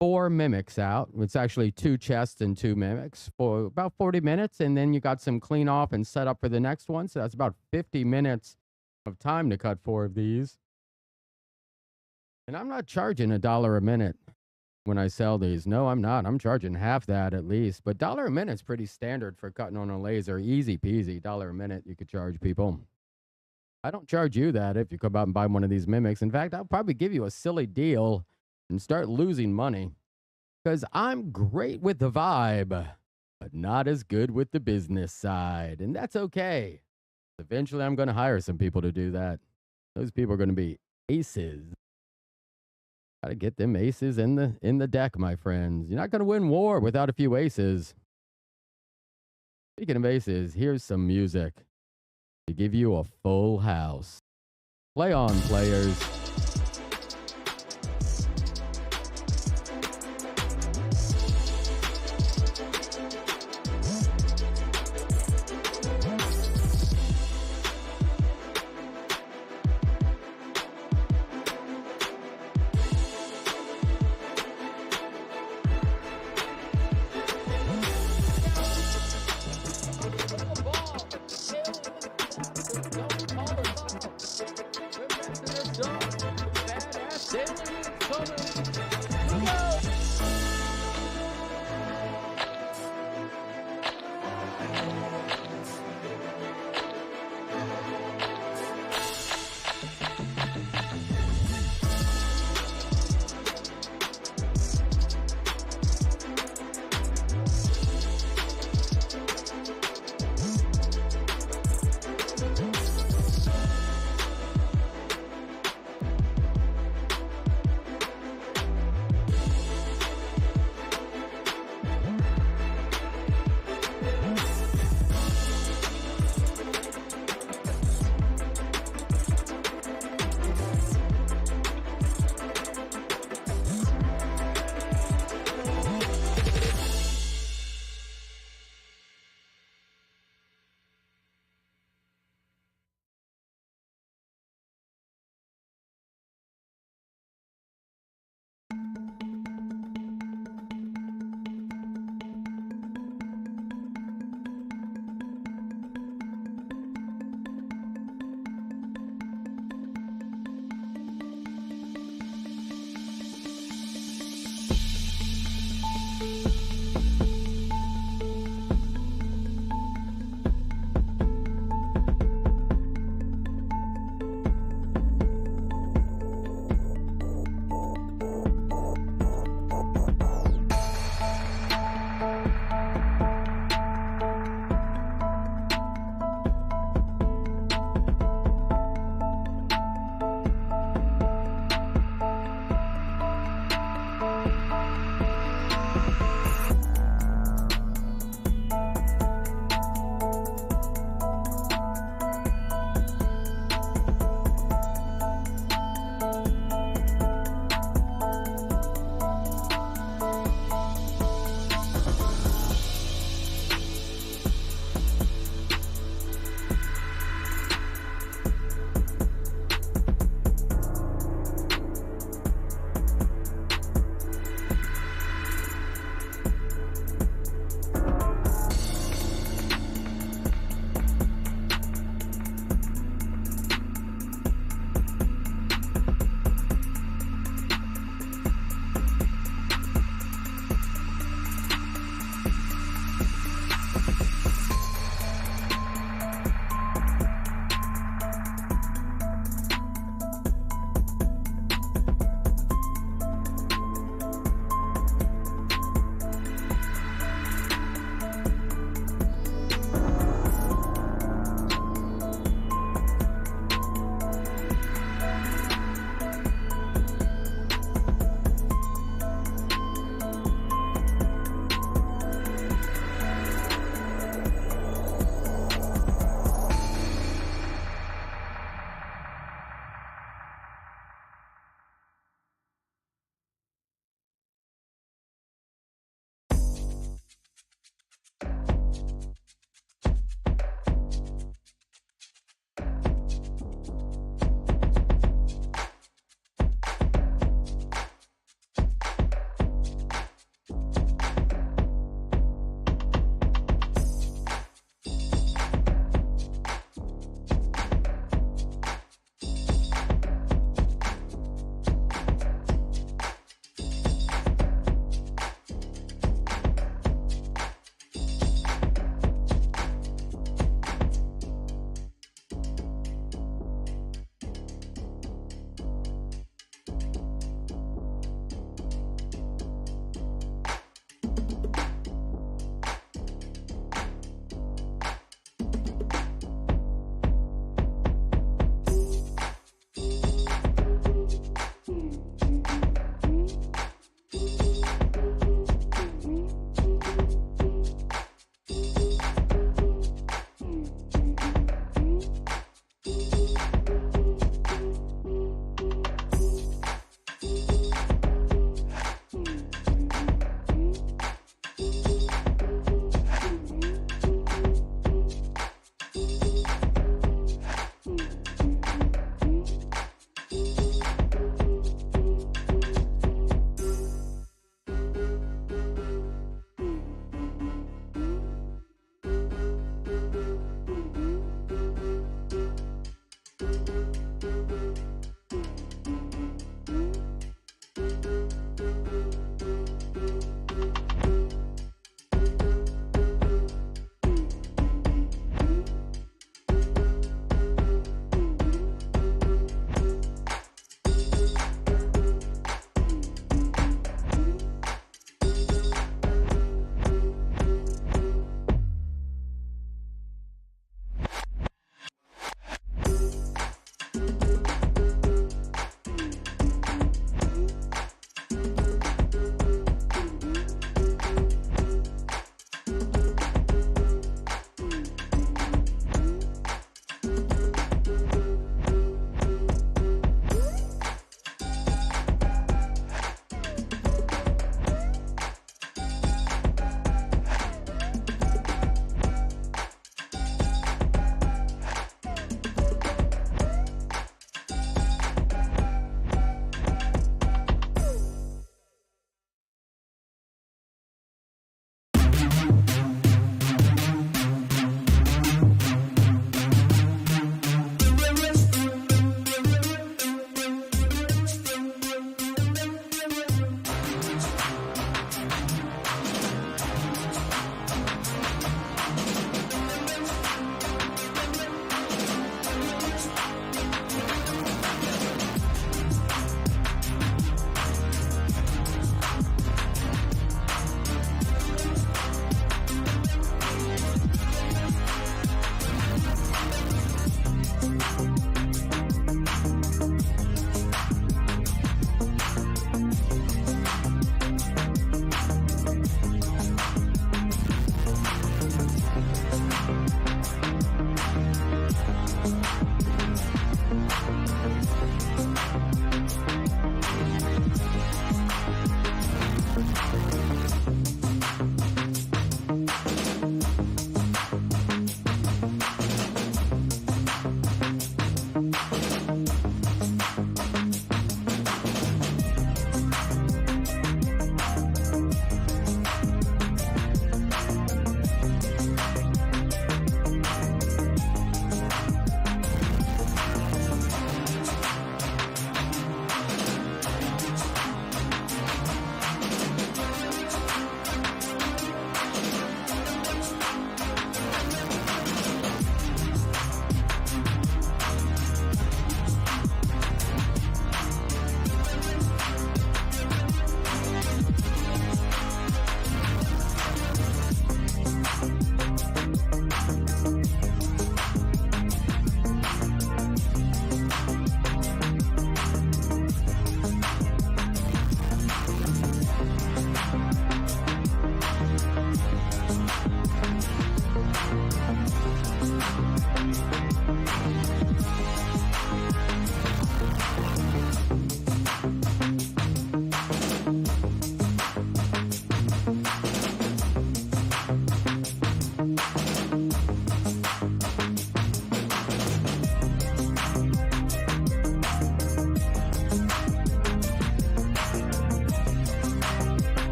4 mimics out. It's actually 2 chests and 2 mimics for about 40 minutes. And then you got some clean off and set up for the next one. So that's about 50 minutes of time to cut 4 of these. And I'm not charging $1 a minute when I sell these. No, I'm not. I'm charging half that at least. But $1 a minute's pretty standard for cutting on a laser. Easy peasy. $1 a minute you could charge people. I don't charge you that if you come out and buy one of these mimics. In fact, I'll probably give you a silly deal and start losing money. Because I'm great with the vibe, but not as good with the business side. And that's okay. Eventually, I'm going to hire some people to do that. Those people are going to be aces. Got to get them aces in the deck, my friends. You're not going to win war without a few aces. Speaking of aces, here's some music to give you a full house. Play on, players.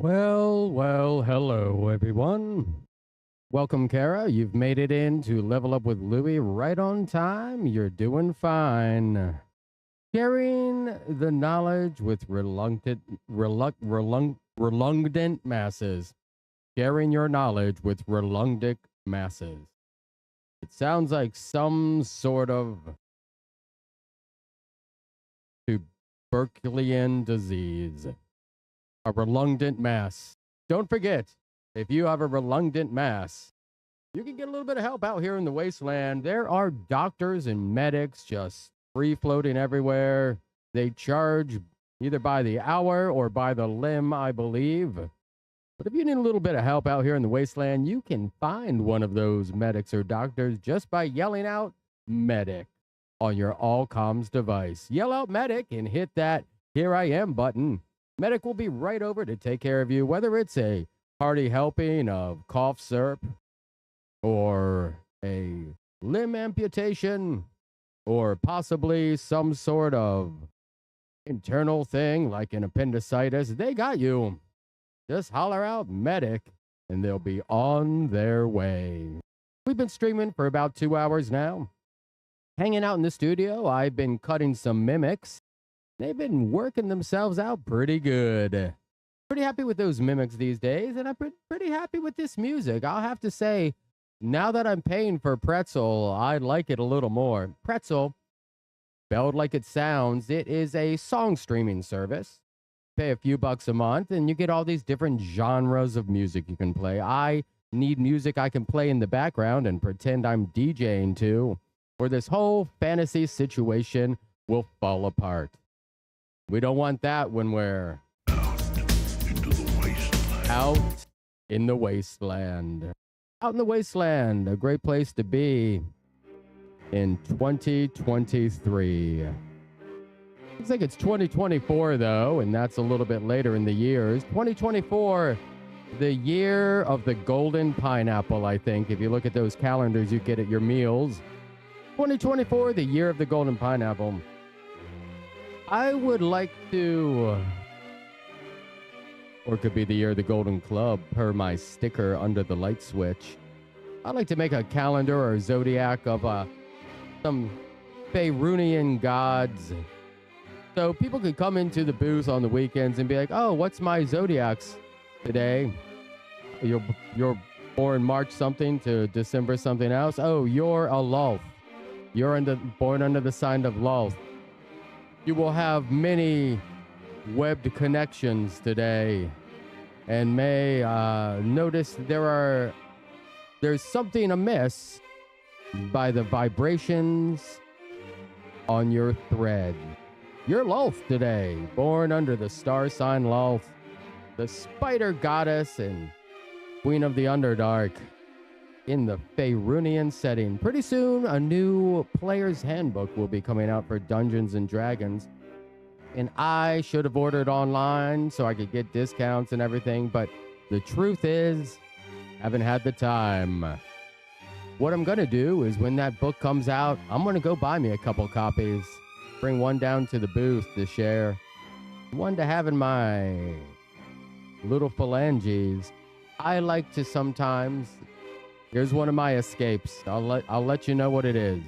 Hello, everyone. Welcome, Kara. You've made it in to Level Up with Louie right on time. You're doing fine. Sharing the knowledge with reluctant masses. Sharing your knowledge with reluctant masses. It sounds like some sort of tuberculosis disease. A reluctant mass. Don't forget, if you have a reluctant mass, you can get a little bit of help out here in the wasteland. There are doctors and medics just free floating everywhere. They charge either by the hour or by the limb, I believe. But if you need a little bit of help out here in the wasteland, you can find one of those medics or doctors just by yelling out medic on your all comms device. Yell out medic and hit that here I am button. Medic will be right over to take care of you, whether it's a hearty helping of cough syrup or a limb amputation or possibly some sort of internal thing like an appendicitis. They got you. Just holler out medic and they'll be on their way. We've been streaming for about 2 hours now. Hanging out in the studio, I've been cutting some mimics. They've been working themselves out pretty good. Pretty happy with those mimics these days, and I'm pretty happy with this music. I'll have to say, now that I'm paying for Pretzel, I like it a little more. Pretzel, spelled like it sounds, it is a song streaming service. Pay a few bucks a month, and you get all these different genres of music you can play. I need music I can play in the background and pretend I'm DJing to, or this whole fantasy situation will fall apart. We don't want that when we're Into the wasteland. out in the wasteland. Out in the wasteland, a great place to be in 2023. Looks like it's 2024, though, and that's a little bit later in the years. 2024, the year of the golden pineapple, I think. If you look at those calendars you get at your meals. 2024, the year of the golden pineapple. I would like to, or it could be the year of the Golden Club, per my sticker under the light switch. I'd like to make a calendar or a zodiac of some Faerunian gods. So people could come into the booth on the weekends and be like, oh, what's my zodiacs today? You're born March something to December something else. Oh, you're a Lulth. You're born under the sign of Lulth. You will have many webbed connections today and may notice there's something amiss by the vibrations on your thread. You're Lulth today, born under the star sign Lulth, the spider goddess and queen of the Underdark in the Faerunian setting. Pretty soon, a new player's handbook will be coming out for Dungeons and Dragons. And I should have ordered online so I could get discounts and everything, but the truth is, I haven't had the time. What I'm going to do is when that book comes out, I'm going to go buy me a couple copies. Bring one down to the booth to share. One to have in my little phalanges. I like to sometimes... Here's one of my escapes. I'll let you know what it is.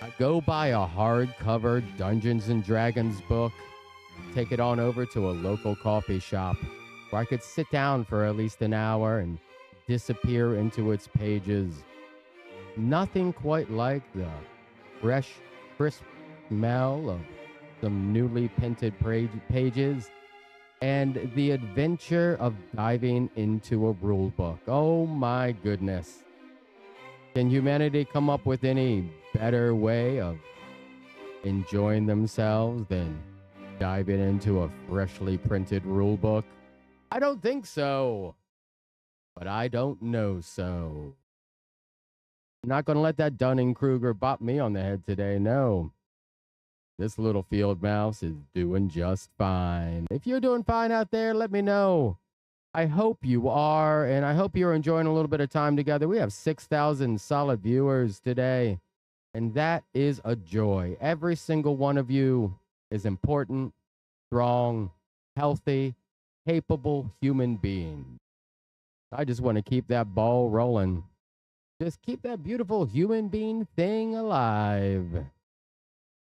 I go buy a hardcover Dungeons and Dragons book, take it on over to a local coffee shop where I could sit down for at least an hour and disappear into its pages. Nothing quite like the fresh, crisp smell of some newly painted pages and the adventure of diving into a rule book. Oh my goodness. Can humanity come up with any better way of enjoying themselves than diving into a freshly printed rule book? I don't think so. But I don't know so. I'm not going to let that Dunning-Kruger bop me on the head today, no. This little field mouse is doing just fine. If you're doing fine out there, let me know. I hope you are, and I hope you're enjoying a little bit of time together. We have 6,000 solid viewers today, and that is a joy. Every single one of you is important, strong, healthy, capable human being. I just want to keep that ball rolling. Just keep that beautiful human being thing alive.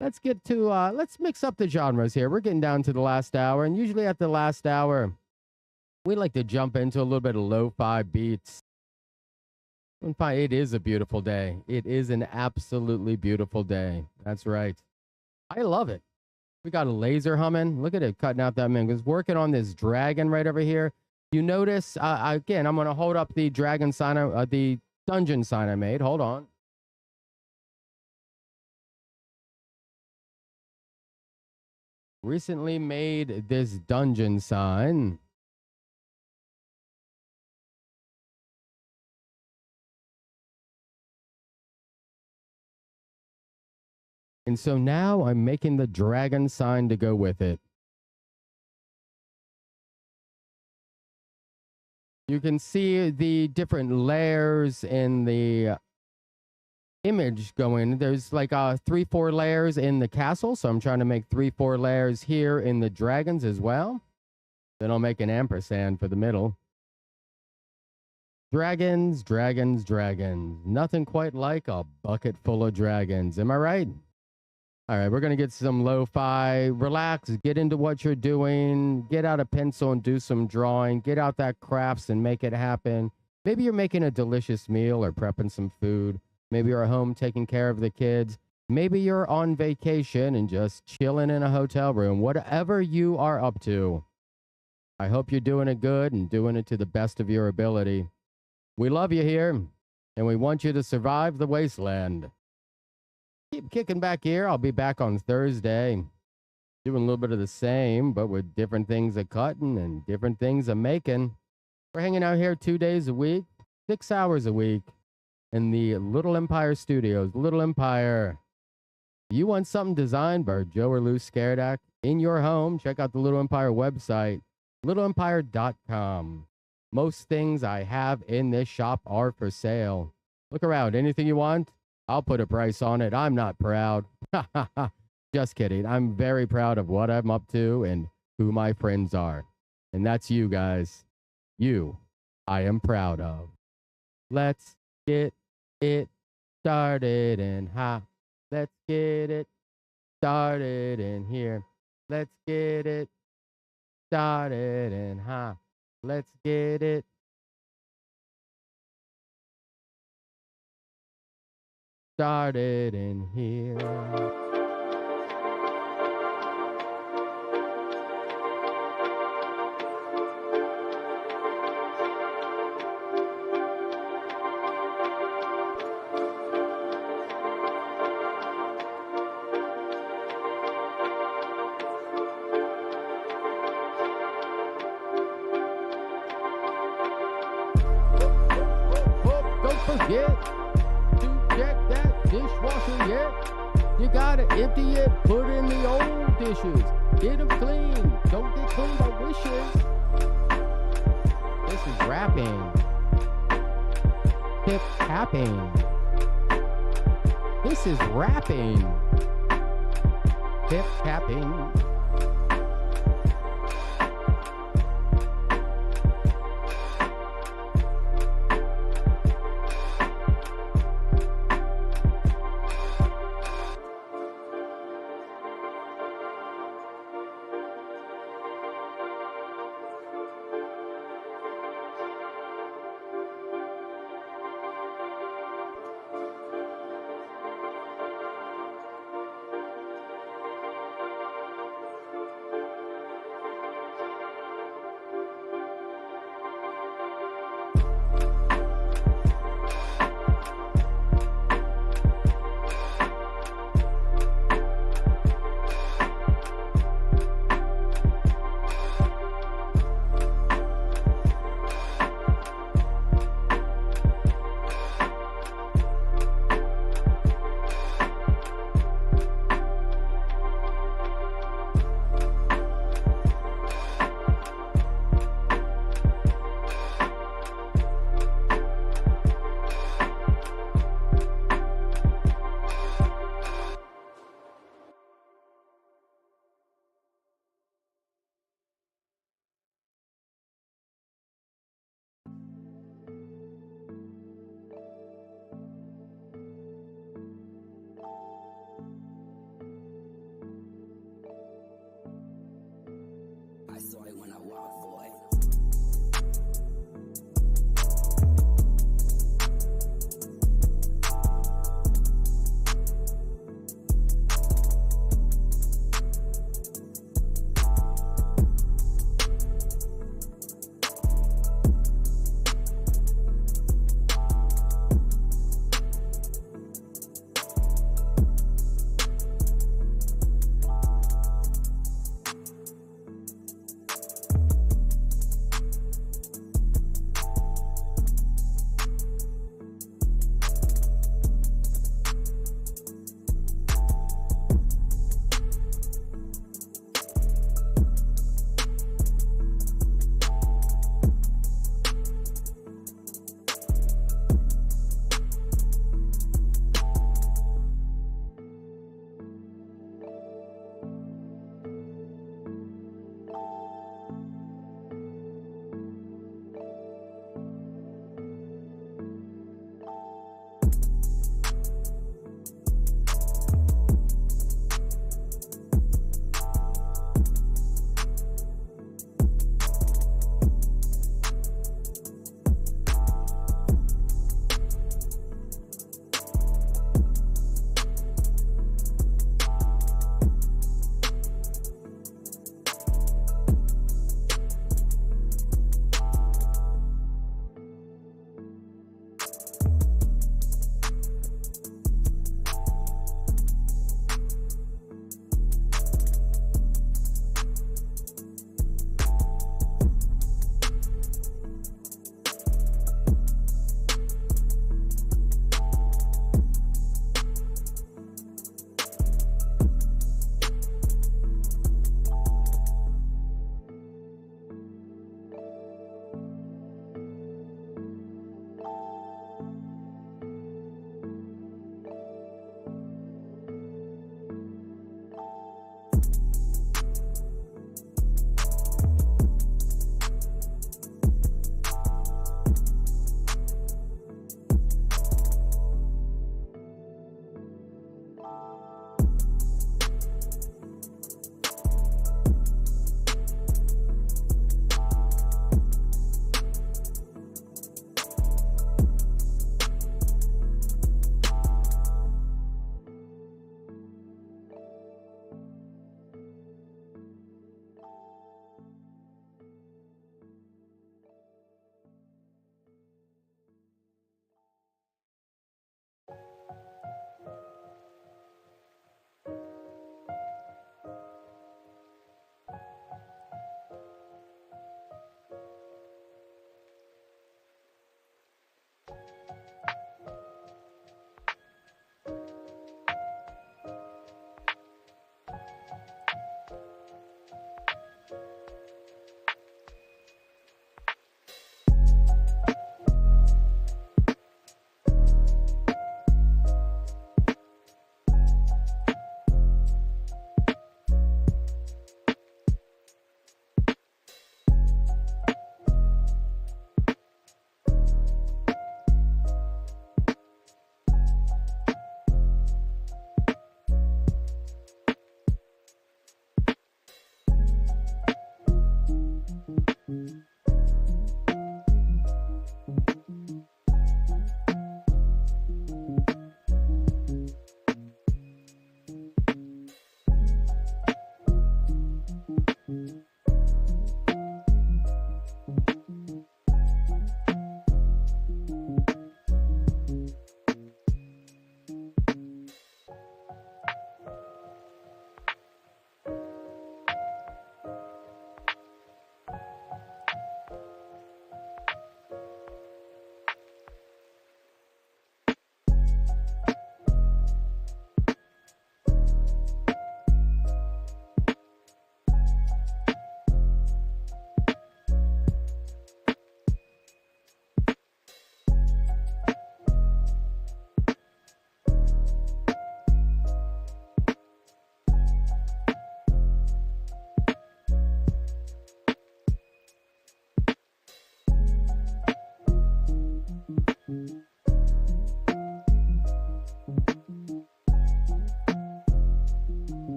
Let's get to let's mix up the genres here. We're getting down to the last hour, and usually at the last hour, we like to jump into a little bit of lo-fi beats. And find it is a beautiful day. It is an absolutely beautiful day. That's right. I love it. We got a laser humming. Look at it cutting out that man. It's working on this dragon right over here. You notice again? I'm going to hold up the dragon sign, the dungeon sign I made. Hold on. Recently made this dungeon sign. And so now I'm making the dragon sign to go with it. You can see the different layers in the image going. There's like 3-4 layers in the castle. So I'm trying to make 3-4 layers here in the dragons as well. Then I'll make an ampersand for the middle. Dragons, dragons, dragons. Nothing quite like a bucket full of dragons. Am I right? All right, we're going to get some lo-fi. Relax, get into what you're doing. Get out a pencil and do some drawing. Get out that crafts and make it happen. Maybe you're making a delicious meal or prepping some food. Maybe you're at home taking care of the kids. Maybe you're on vacation and just chilling in a hotel room. Whatever you are up to, I hope you're doing it good and doing it to the best of your ability. We love you here, and we want you to survive the wasteland. Keep kicking back here. I'll be back on Thursday doing a little bit of the same, but with different things of cutting and different things of making. We're hanging out here 2 days a week, 6 hours a week in the Little Empire Studios. Little Empire. You want something designed by Joe or Lou Scaredak in your home? Check out the Little Empire website, littleempire.com. Most things I have in this shop are for sale. Look around. Anything you want, I'll put a price on it. I'm not proud. Just kidding. I'm very proud of what I'm up to and who my friends are. And that's you guys. You, I am proud of. Let's get it started and let's get it started in here. Let's get it started and let's get it started in here. Don't forget to check that dishwasher yet. You gotta empty it, put in the old dishes, get them clean. Don't get clean by wishes. This is rapping. Hip tapping. This is rapping. Hip tapping.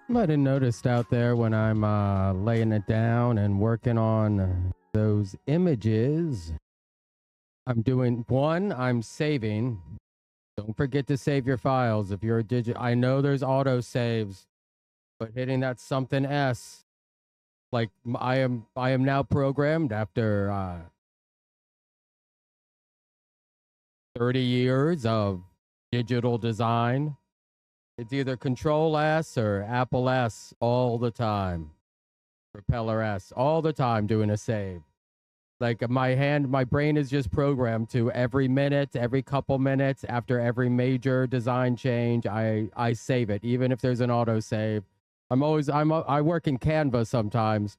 Might have noticed out there when I'm laying it down and working on those images. I'm doing one, I'm saving. Don't forget to save your files if you're a I know there's auto saves, but hitting that something S, like I am now programmed after 30 years of digital design. It's either Control S or Apple S all the time. Propeller S all the time doing a save. Like my brain is just programmed to every minute, every couple minutes, after every major design change, I save it, even if there's an auto save. I work in Canva sometimes,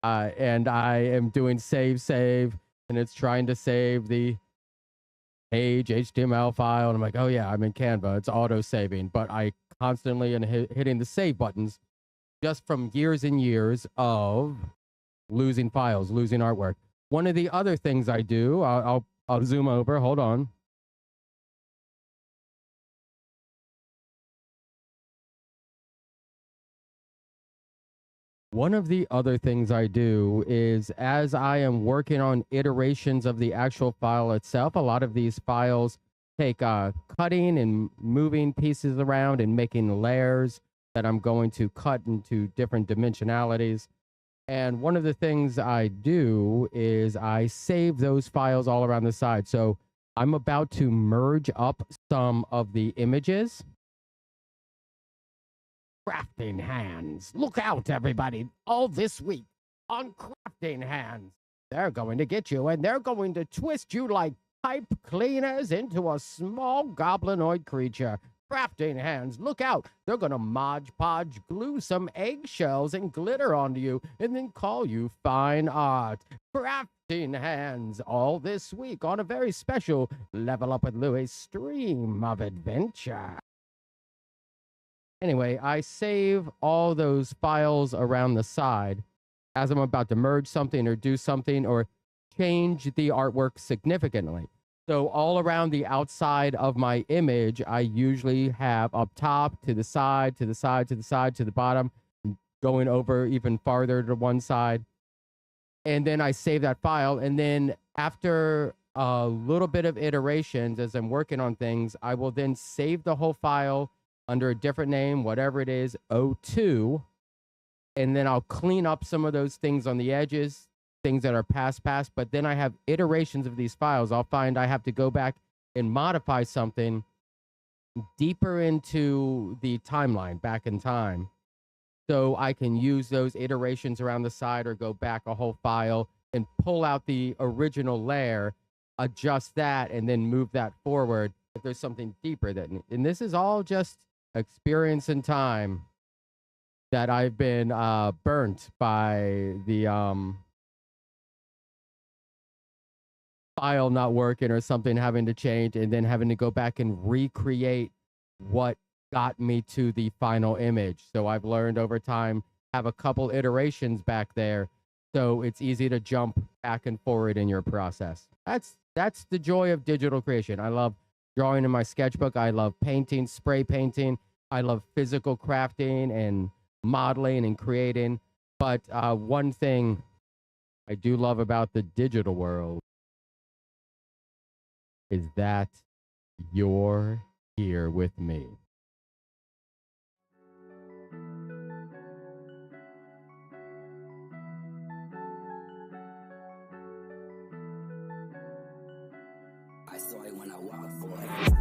and I am doing save, and it's trying to save the page HTML file, and I'm like, oh yeah, I'm in Canva, it's auto saving, but I constantly am hitting the save buttons just from years and years of losing files, losing artwork. One of the other things I do, I'll zoom over. Hold on. One of the other things I do is, as I am working on iterations of the actual file itself, a lot of these files take cutting and moving pieces around and making layers that I'm going to cut into different dimensionalities. And one of the things I do is I save those files all around the side. So I'm about to merge up some of the images. Crafting Hands. Look out, everybody. All this week on Crafting Hands. They're going to get you, and they're going to twist you like pipe cleaners into a small goblinoid creature. Crafting Hands, look out. They're going to Mod Podge glue some eggshells and glitter onto you and then call you fine art. Crafting Hands, all this week on a very special Level Up with Louis stream of adventure. Anyway, I save all those files around the side as I'm about to merge something or do something or change the artwork significantly. So all around the outside of my image, I usually have up top, to the side, to the side, to the side, to the bottom, going over even farther to one side. And then I save that file. And then after a little bit of iterations, as I'm working on things, I will then save the whole file under a different name, whatever it is, O2. And then I'll clean up some of those things on the edges, things that are past, but then I have iterations of these files. I'll find I have to go back and modify something deeper into the timeline, back in time, so I can use those iterations around the side or go back a whole file and pull out the original layer, adjust that, and then move that forward if there's something deeper that, and this is all just experience and time that I've been burnt by the file not working or something having to change, and then having to go back and recreate what got me to the final image. So I've learned over time, have a couple iterations back there, so it's easy to jump back and forward in your process. That's the joy of digital creation. I love drawing in my sketchbook. I love painting, spray painting. I love physical crafting and modeling and creating. But one thing I do love about the digital world is that you're here with me. I saw it when I walked for it.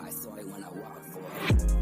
I saw it when I walked for it.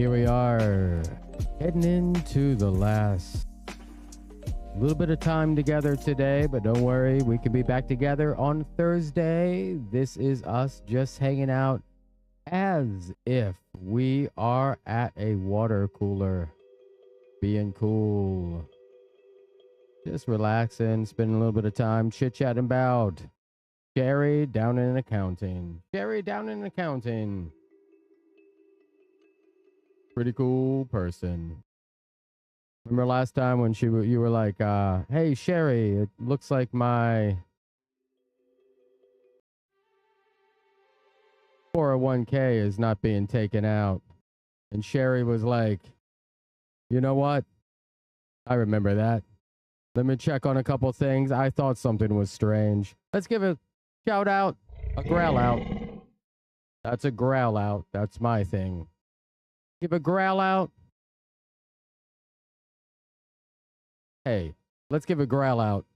Here we are, heading into the last little bit of time together today, but don't worry, we could be back together on Thursday. This is us just hanging out as if we are at a water cooler, being cool, just relaxing, spending a little bit of time chit-chatting about Sherry down in accounting. Sherry down in accounting. Pretty cool person. Remember last time when you were like, hey, Sherry, it looks like my 401k is not being taken out. And Sherry was like, you know what? I remember that. Let me check on a couple things. I thought something was strange. Let's give a shout out, a growl out. That's a growl out. That's my thing. Give a growl out. Hey, let's give a growl out.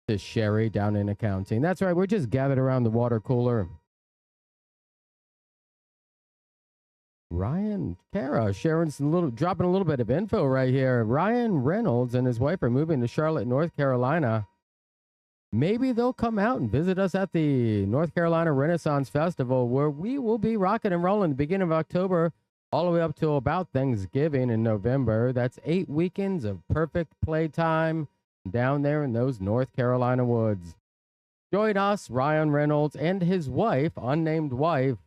This Sherry down in accounting. That's right. We're just gathered around the water cooler. Ryan, Kara, Sharon's dropping a little bit of info right here. Ryan Reynolds and his wife are moving to Charlotte, North Carolina. Maybe they'll come out and visit us at the North Carolina Renaissance Festival, where we will be rocking and rolling the beginning of October all the way up to about Thanksgiving in November. That's 8 weekends of perfect playtime down there in those North Carolina woods. Join us, Ryan Reynolds and his wife, unnamed wife,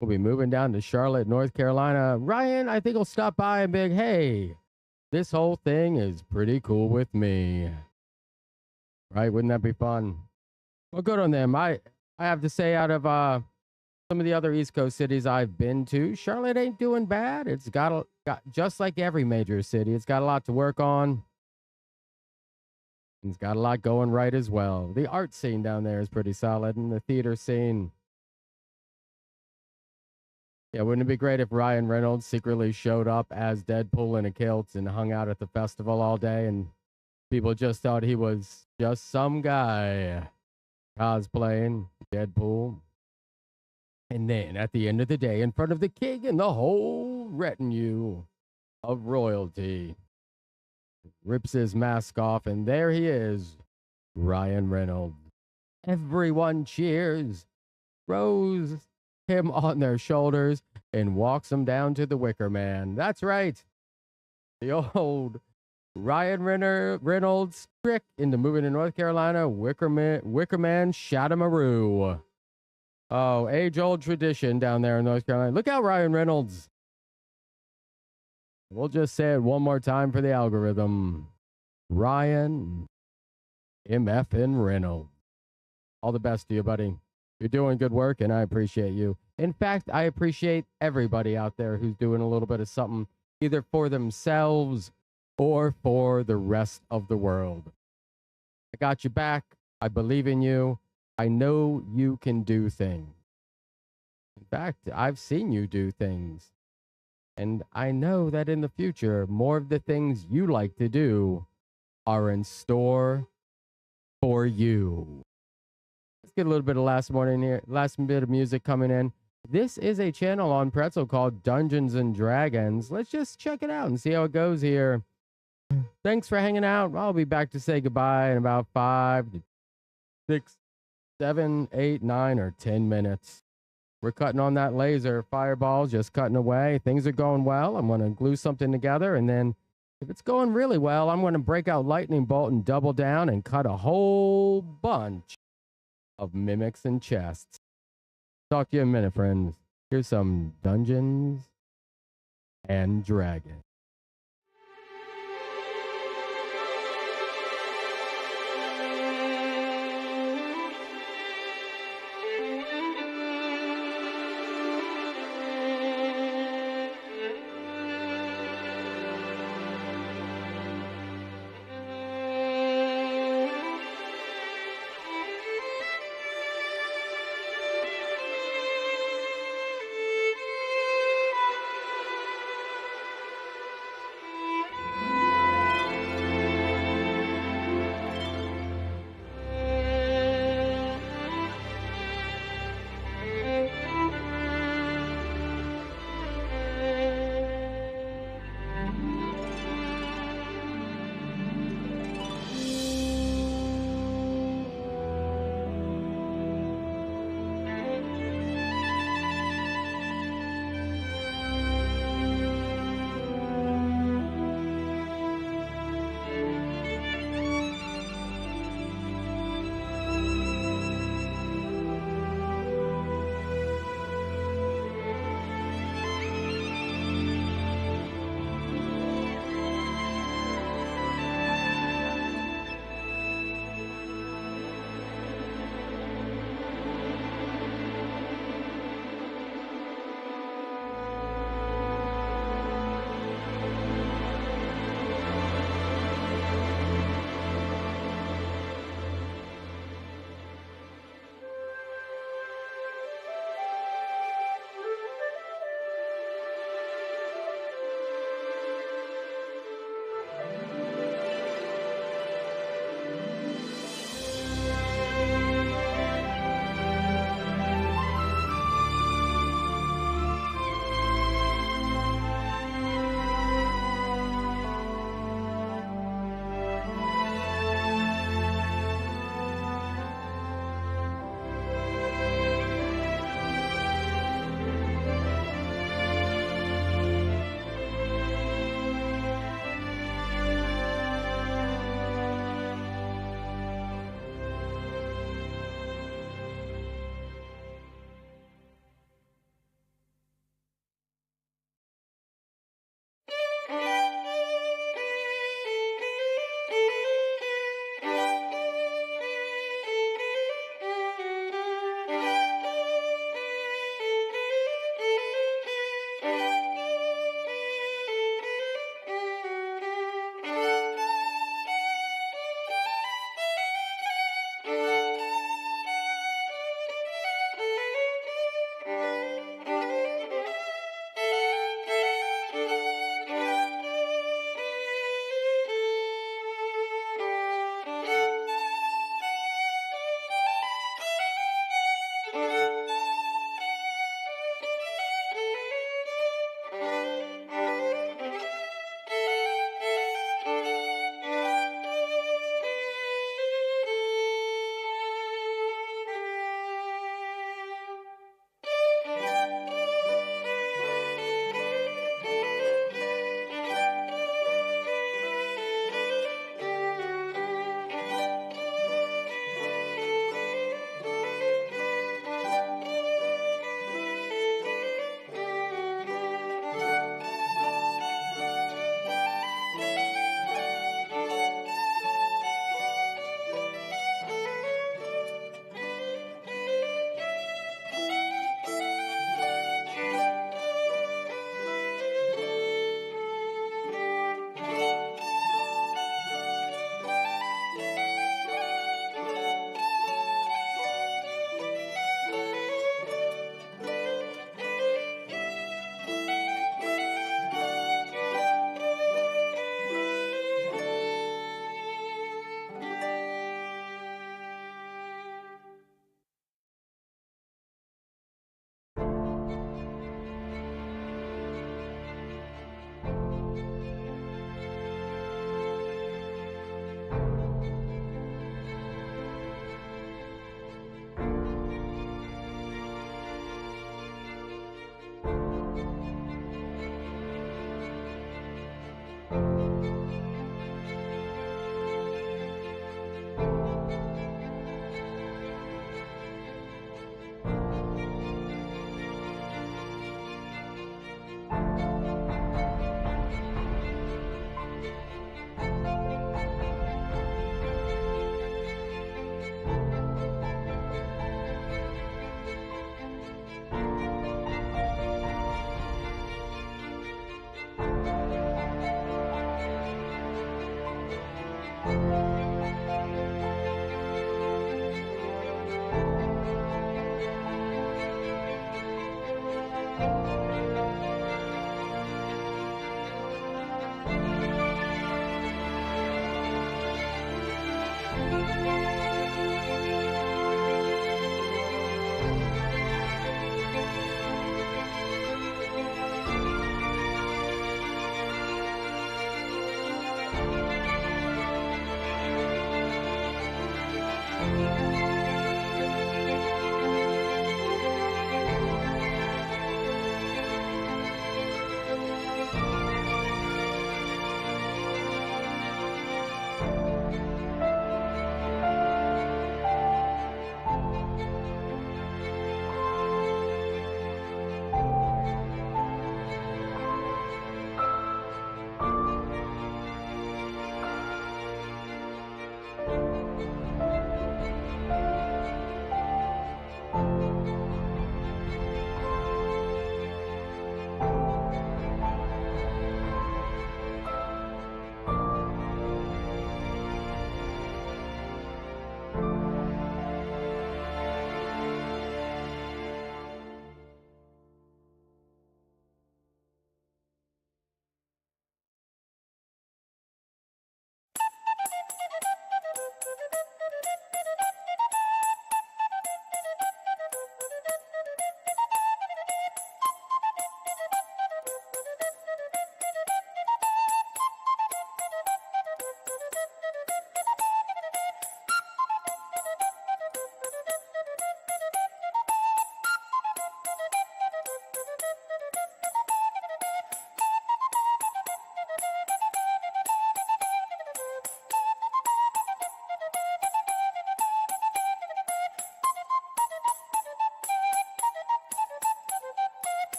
will be moving down to Charlotte, North Carolina. Ryan, I think, will stop by and be like, hey, this whole thing is pretty cool with me. Right? Wouldn't that be fun? Well, good on them. I have to say, out of some of the other East Coast cities I've been to, Charlotte ain't doing bad. It's got just like every major city, it's got a lot to work on. It's got a lot going right as well. The art scene down there is pretty solid, and the theater scene. Yeah, wouldn't it be great if Ryan Reynolds secretly showed up as Deadpool in a kilt and hung out at the festival all day, and people just thought he was just some guy cosplaying Deadpool? And then at the end of the day, in front of the king and the whole retinue of royalty, rips his mask off, and there he is, Ryan Reynolds. Everyone cheers, throws him on their shoulders, and walks him down to the Wicker Man. That's right. The old Ryan Reynolds trick into moving to North Carolina, Wicker Man Shadamaroo. Oh, age-old tradition down there in North Carolina. Look out, Ryan Reynolds. We'll just say it one more time for the algorithm. Ryan MFN Reynolds. All the best to you, buddy. You're doing good work, and I appreciate you. In fact, I appreciate everybody out there who's doing a little bit of something, either for themselves or for the rest of the world. I got you back. I believe in you. I know you can do things. In fact, I've seen you do things. And I know that in the future, more of the things you like to do are in store for you. Let's get a little bit of last bit of music coming in. This is a channel on Pretzel called Dungeons and Dragons. Let's just check it out and see how it goes here. Thanks for hanging out. I'll be back to say goodbye in about 5 to 6, 7, 8, 9, or 10 minutes. We're cutting on that laser. Fireball's just cutting away. Things are going well. I'm going to glue something together, and then if it's going really well, I'm going to break out lightning bolt and double down and cut a whole bunch of mimics and chests. Talk to you in a minute, friends. Here's some Dungeons and Dragons.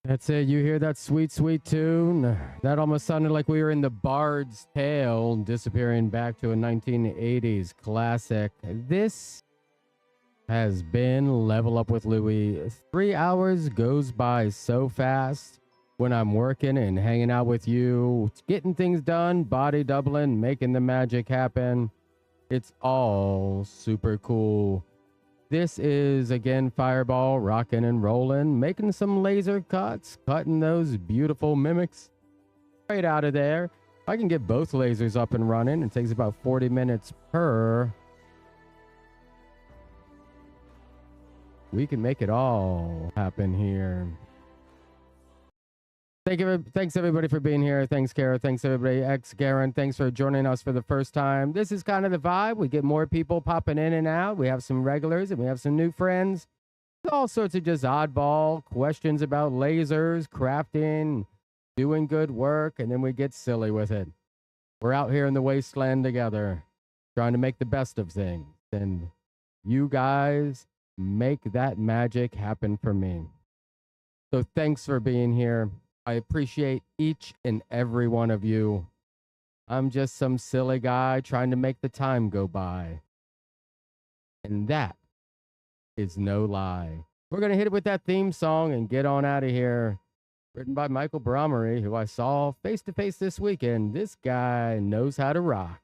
That's it. You hear that sweet, sweet tune? That almost sounded like we were in the Bard's Tale, disappearing back to a 1980s classic. This has been Level Up with Louie. 3 hours goes by so fast when I'm working and hanging out with you, getting things done, body doubling, making the magic happen. It's all super cool. This is, again, Fireball, rocking and rolling, making some laser cuts, cutting those beautiful mimics right out of there. If I can get both lasers up and running, it takes about 40 minutes per. We can make it all happen here. Thanks everybody for being here. Thanks, Kara. Thanks everybody. Garen, thanks for joining us for the first time. This is kind of the vibe. We get more people popping in and out. We have some regulars and we have some new friends. All sorts of just oddball questions about lasers, crafting, doing good work, and then we get silly with it. We're out here in the wasteland together, trying to make the best of things. And you guys make that magic happen for me. So thanks for being here. I appreciate each and every one of you. I'm just some silly guy trying to make the time go by. And that is no lie. We're going to hit it with that theme song and get on out of here. Written by Michael Brommery, who I saw face to face this weekend. This guy knows how to rock.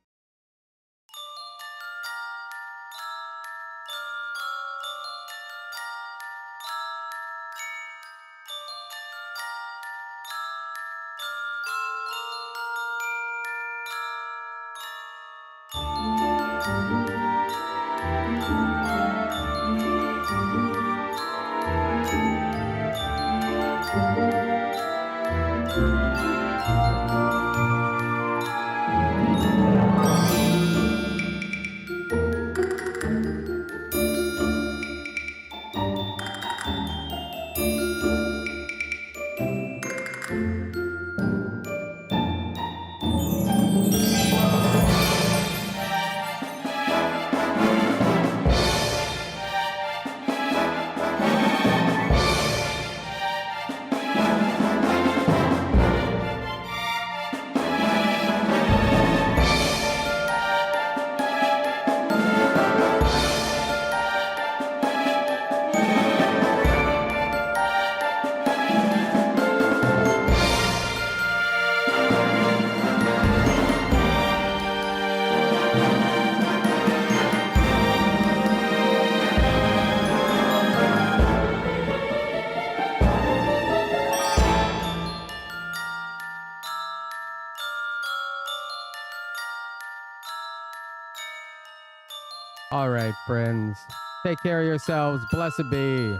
All right, friends. Take care of yourselves. Blessed be.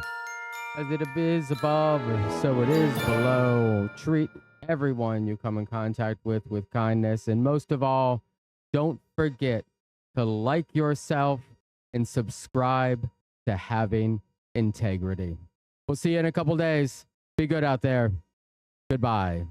As it is above, so it is below. Treat everyone you come in contact with kindness. And most of all, don't forget to like yourself and subscribe to Having Integrity. We'll see you in a couple days. Be good out there. Goodbye.